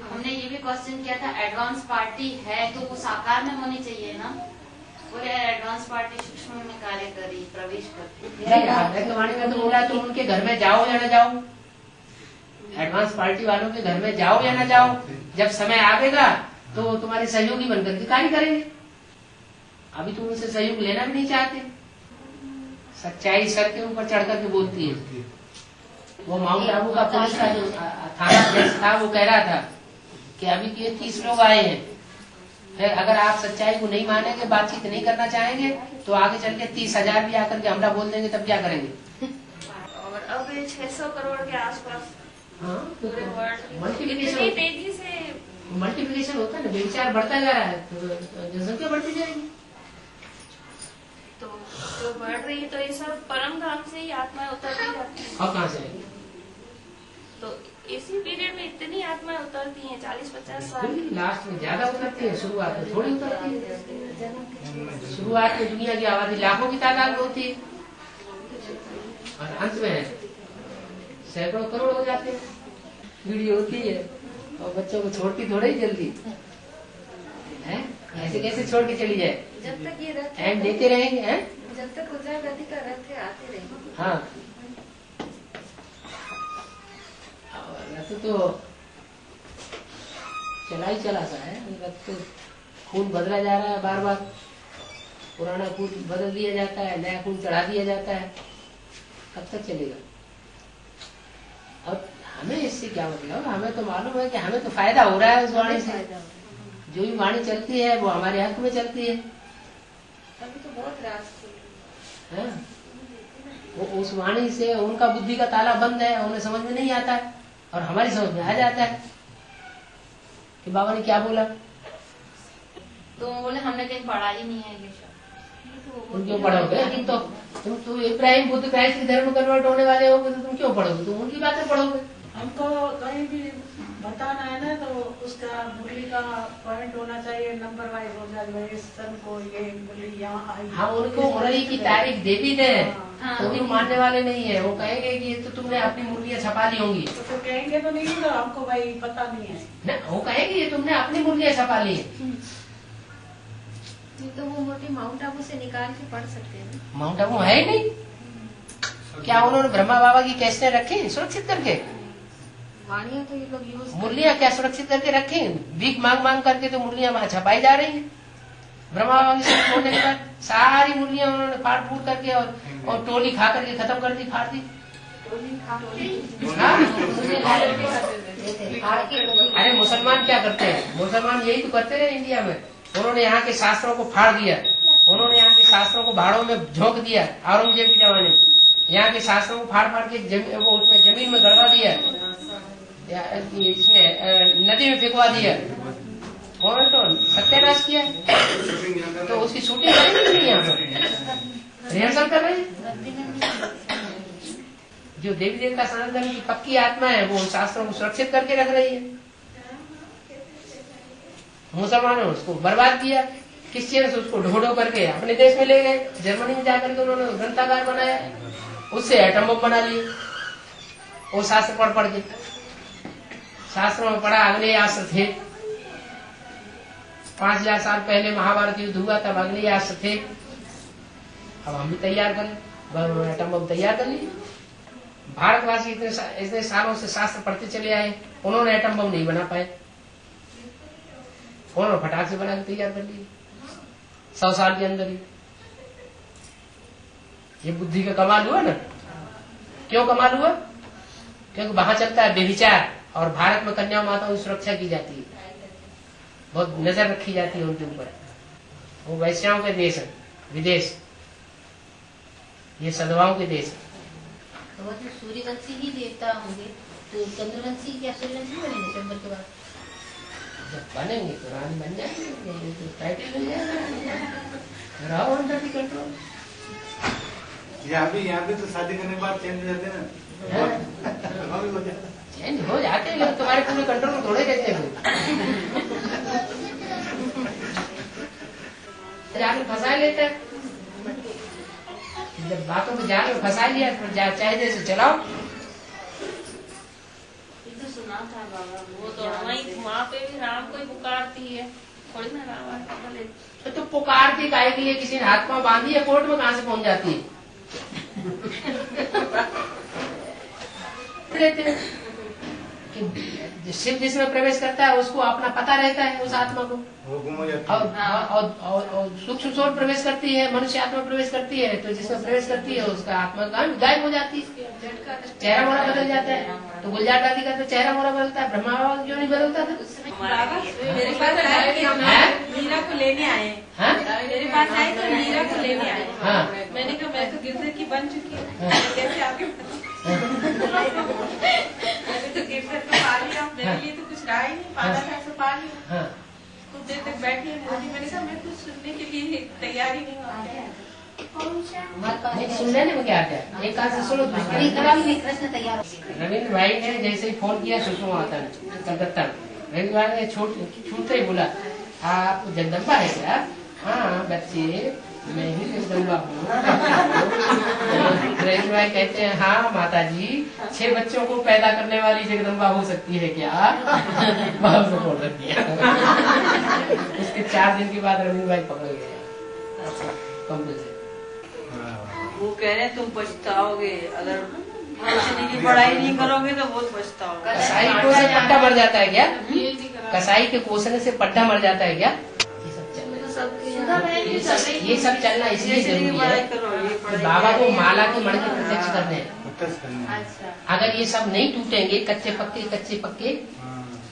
हमने ये भी क्वेश्चन किया था, एडवांस पार्टी है तो वो साकार में होनी चाहिए ना? बोले एडवांस पार्टी सूक्ष्म में कार्य करी, प्रवेश करती। तो बोला तुम उनके घर में जाओ या न जाओ, एडवांस पार्टी वालों के घर में जाओ या न जाओ, जब समय आवेगा तो तुम्हारे सहयोगी बनकर के कार्य करेंगे। अभी तुम उनसे सहयोग लेना भी नहीं चाहते। सच्चाई सर के ऊपर चढ़ करके बोलती है। वो माउंट आबू का पुलिस का जो थाना अध्यक्ष था वो कह रहा था कि अभी के 30 लोग आए हैं, फिर अगर आप सच्चाई को नहीं मानेंगे, बातचीत नहीं करना चाहेंगे, तो आगे चल के 30,000 भी आकर के हमला बोल देंगे, तब क्या करेंगे? और अब 600 करोड़ के आसपास मल्टीप्लिकेशन होता है ना, विचार बढ़ता जा रहा है तो जनसंख्या बढ़ती जाएगी। तो बढ़ रही है तो ये सब परम धाम से ही आत्माएं उतर जाती है। और कहाँ से? तो इसी पीरियड में इतनी आत्माएं उतरती हैं 40-50 साल। लास्ट में ज्यादा उतरती है, शुरुआत में थोड़ी उतरती है। शुरुआत में दुनिया की आबादी लाखों की तादाद में होती है और अंत में सैकड़ों करोड़ हो जाते हैं। वीडियो होती है और बच्चों को छोड़ती थोड़ा ही जल्दी है, ऐसे कैसे छोड़ के चली जाए? जब तक ये रथ टाइम देते रहेंगे हैं? जब तक उजागती का रथ है आते रहेंगे। हाँ, रथ तो चला ही चला सा है, रथ तो खून बदला जा रहा है बार बार, पुराना खून बदल दिया जाता है, नया खून चढ़ा दिया जाता है, कब तक चलेगा? और हमें इससे क्या मतलब? हमें तो मालूम है कि हमें तो फायदा हो रहा है उस वाणी से। जो भी वाणी चलती है वो हमारे हक में चलती है। अभी तो बहुत रास है वो, उस वाणी से उनका बुद्धि का ताला बंद है, उन्हें समझ में नहीं आता है और हमारी समझ में आ जाता है कि बाबा ने क्या बोला। तो बोले हमने कहीं पढ़ा ही नहीं है ये सब। तुम क्यों पढ़ोगे? तुम तो इब्राहिम बुद्ध क्राइस्ट के धर्म कन्वर्ट होने वाले हो, तो तुम क्यों पढ़ोगे? तुम उनकी बातें पढ़ोगे। हमको कहीं भी बताना है ना तो उसका मुरली का पॉइंट होना चाहिए, नंबर वाइज हो जाए, इस सन को ये मुरली यहाँ आई। हाँ, उनको मुरली की तारीख दे भी दे तो भी मानने वाले नहीं है। वो कहेंगे कि ये तो तुमने अपनी मुरलियाँ छपा ली होंगी। तो कहेंगे तो नहीं तो हमको भाई पता नहीं है ना, वो कहेंगे ये तुमने अपनी मुरलियाँ छपा ली है। तो वो मोटी माउंट आबू से निकाल के पढ़ सकते हैं। माउंट आबू है ही नहीं। क्या उन्होंने ब्रह्मा बाबा की कैसे रखी सुरक्षित करके? वाणियां तो ये लोग यूज, मुरलियाँ क्या सुरक्षित करके रखी? भीख मांग मांग करके तो मुरलियाँ वहाँ छपाई जा रही हैं। ब्रह्मा बाबा की शक्ति छोड़ने के बाद सारी मुरलियाँ उन्होंने फाड़ फूट करके और टोली खा करके खत्म कर दी, फाड़ दी। अरे मुसलमान क्या करते हैं? मुसलमान यही तो करते रहे इंडिया में। उन्होंने यहाँ के शास्त्रों को फाड़ दिया, उन्होंने यहाँ के शास्त्रों को भाड़ों में झोंक दिया। औरंगजेब के जमाने में यहाँ के शास्त्रों को फाड़ फाड़ के वो उसमें जमीन में गड़वा दिया, इसमें नदी में फेंकवा दिया, और तो सत्यानाश किया। तो उसकी शूटिंग करेंगे यहाँ पर, रिहर्सल कर रहे हैं। जो देवी देवता सनातन की पक्की आत्मा है वो उन शास्त्रों को सुरक्षित करके रख रही है। मुसलमानों ने उसको बर्बाद किया। किस चीज से? उसको ढो करके अपने देश में ले गए। जर्मनी में जाकर के उन्होंने ग्रंथागार बनाया, उससे एटम बम बना लिए। वो शास्त्र पढ़ पढ़ के, शास्त्रों में पढ़ा अग्नेयास्त्र थे। 5000 साल पहले महाभारत युद्ध हुआ तब अग्नेयास्त्र थे। अब हम भी तैयार करें, एटम बम तैयार कर लिए। भारतवासी इतने सालों से शास्त्र पढ़ते चले आए, उन्होंने एटम बम नहीं बना पाए, उन्होंने फटाक से बना के तैयार कर लिए 100 साल के अंदर ही। ये बुद्धि का कमाल हुआ ना। क्यों कमाल हुआ? क्योंकि वहां चलता है व्यभिचार और भारत में कन्या माताओं की सुरक्षा की जाती है, बहुत नजर रखी जाती है उनके ऊपर। वो वैश्याओं के देश है, विदेश, ये सदवाओं के देश है। तो वो तो सूर्यवंशी ही देवता होंगे, तो चंद्रवंशी क्या सूर्यवंशी बनेंगे चंद्र के बाद? जब बनेंगे तो रानी बन जाएंगे, तो टाइटल मिल जाएगा, रहो अंडर दी कंट्रोल। यहाँ भी तो शादी करने के बाद चेंज हो जाते हैं ना, चेंज हो जाते हैं, लेकिन तुम्हारे पूरे कंट्रोल में थोड़े रहते हैं। जाल में फंसा लेता है, जब बातों को जाल में फंसा लिया तो चाहे जैसे चलाओ। तो सुना था बाबा, वो तो वहाँ पे भी राम को ही पुकारती है, थोड़ी ना राम तो पुकारती काहे के लिए? किसी ने हाथ पांव बांधी है, कोर्ट में कहाँ से पहुंच जाती है? शिव जिसमें प्रवेश करता है उसको अपना पता रहता है, उस आत्मा को। और सूक्ष्म सोल प्रवेश करती है, मनुष्य आत्मा प्रवेश करती है, तो जिसमें प्रवेश करती है उसका आत्मा गायब हो जाती है, चेहरा मोरा बदल जाता है। तो गुलजार दादी का तो चेहरा मोरा बदलता है, ब्रह्मा बाबा क्यों नहीं बदलता था? मेरे पास आए कि हम मीरा को लेने आए, मेरे पास आए तो मीरा को लेने आए। मैंने कहा मैं तो गिरधर की बन चुकी हूँ, कैसे आगे तो गिरधर को पा लिया, मेरे लिए तो कुछ रहा ही नहीं, पाला था ऐसा पा लिया। कुछ देर तक बैठी है मोदी, मैंने कहा मैं कुछ सुनने के लिए तैयार ही नहीं हुआ। नहीं सुन लेने में क्या आता है, एक कान से सुनो दूसरी कृष्ण तैयार। रविंद्र भाई ने जैसे ही फोन किया सुषमा माता ने कलकत्ता में, रविंद्र भाई ने छूटते ही बोला आप जगदम्बा है क्या? हाँ बच्चे मैं ही जगदम्बा हूँ। रविंद्र भाई कहते हैं हाँ माता जी 6 बच्चों को पैदा करने वाली जगदम्बा हो सकती है क्या? बहुत सपोर्ट कर दिया। उसके 4 दिन के बाद रविंद्र भाई पकड़ गए कंपनी से। वो कह रहे तुम पछताओगे अगर की पढ़ाई नहीं करोगे तो बहुत पछताओगे। कसाई को से पट्टा मर जाता है क्या? कसाई के कोसने से पट्टा मर जाता है क्या? ये सब चलना इसलिए जरूरी है कि बाबा को माला के मण के प्रत्यक्ष करने हैं। अगर ये सब नहीं टूटेंगे कच्चे पक्के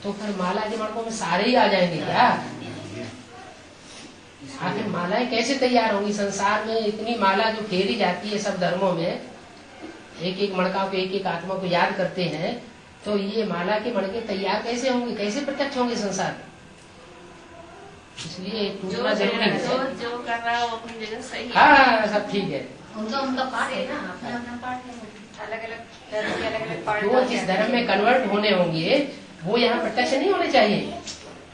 तो फिर माला के मणकों में सारे ही आ जाएंगे क्या? आखिर मालाएं कैसे तैयार होंगी? संसार में इतनी माला जो फेरी जाती है सब धर्मों में, एक मणका को एक आत्मा को याद करते हैं, तो ये माला के मणके तैयार कैसे होंगे, कैसे प्रत्यक्ष होंगे संसार में? इसलिए टूटना जरूरी है। जो कर रहा है वो अपनी जगह सही है। हाँ सब ठीक है, उनका पाठ है ना, अपना पाठ है, अलग अलग धर्म के अलग अलग पाठ। जो जिस धर्म में कन्वर्ट होने होंगे वो यहाँ प्रत्यक्ष नहीं होने चाहिए,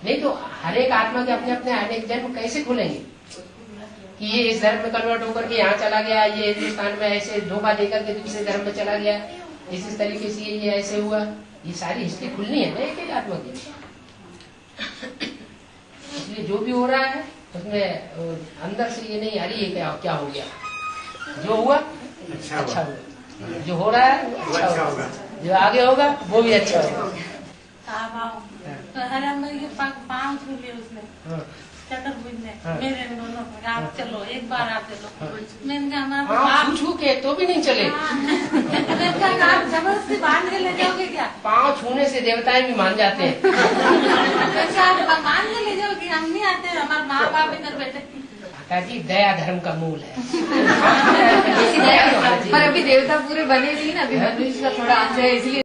नहीं तो हर एक आत्मा के अपने अपने अनेक जन्म कैसे खुलेंगे कि ये इस धर्म में कन्वर्ट होकर के यहाँ चला गया, ये हिंदुस्तान में ऐसे धोखा देकर के दूसरे धर्म में चला गया, इस तरीके से ये ऐसे हुआ। ये सारी हिस्ट्री खुलनी है ना एक एक आत्मा की। इसलिए जो भी हो रहा है उसमें अंदर से ये नहीं आ रही है क्या हो गया, जो हुआ अच्छा हुआ, जो हो रहा है अच्छा होगा, जो आगे होगा वो भी अच्छा होगा। तो पाँव छू लिए उसने चतुर्भुज ने, मेरे दोनों आप चलो, एक बार आप चलो। मैंने हमारा छू के तो भी नहीं चले। आप जबरदस्ती बांध के ले जाओगे क्या? पाँव छूने से देवताएं भी मान जाते हैं। आप मान के ले जाओगे? हम नहीं आते, हमारे माँ बाप इधर बैठे। जी दया धर्म का मूल है। पर अभी देवता पूरे बने नहीं ना, अभी मनुष्य का थोड़ा अंश है, इसलिए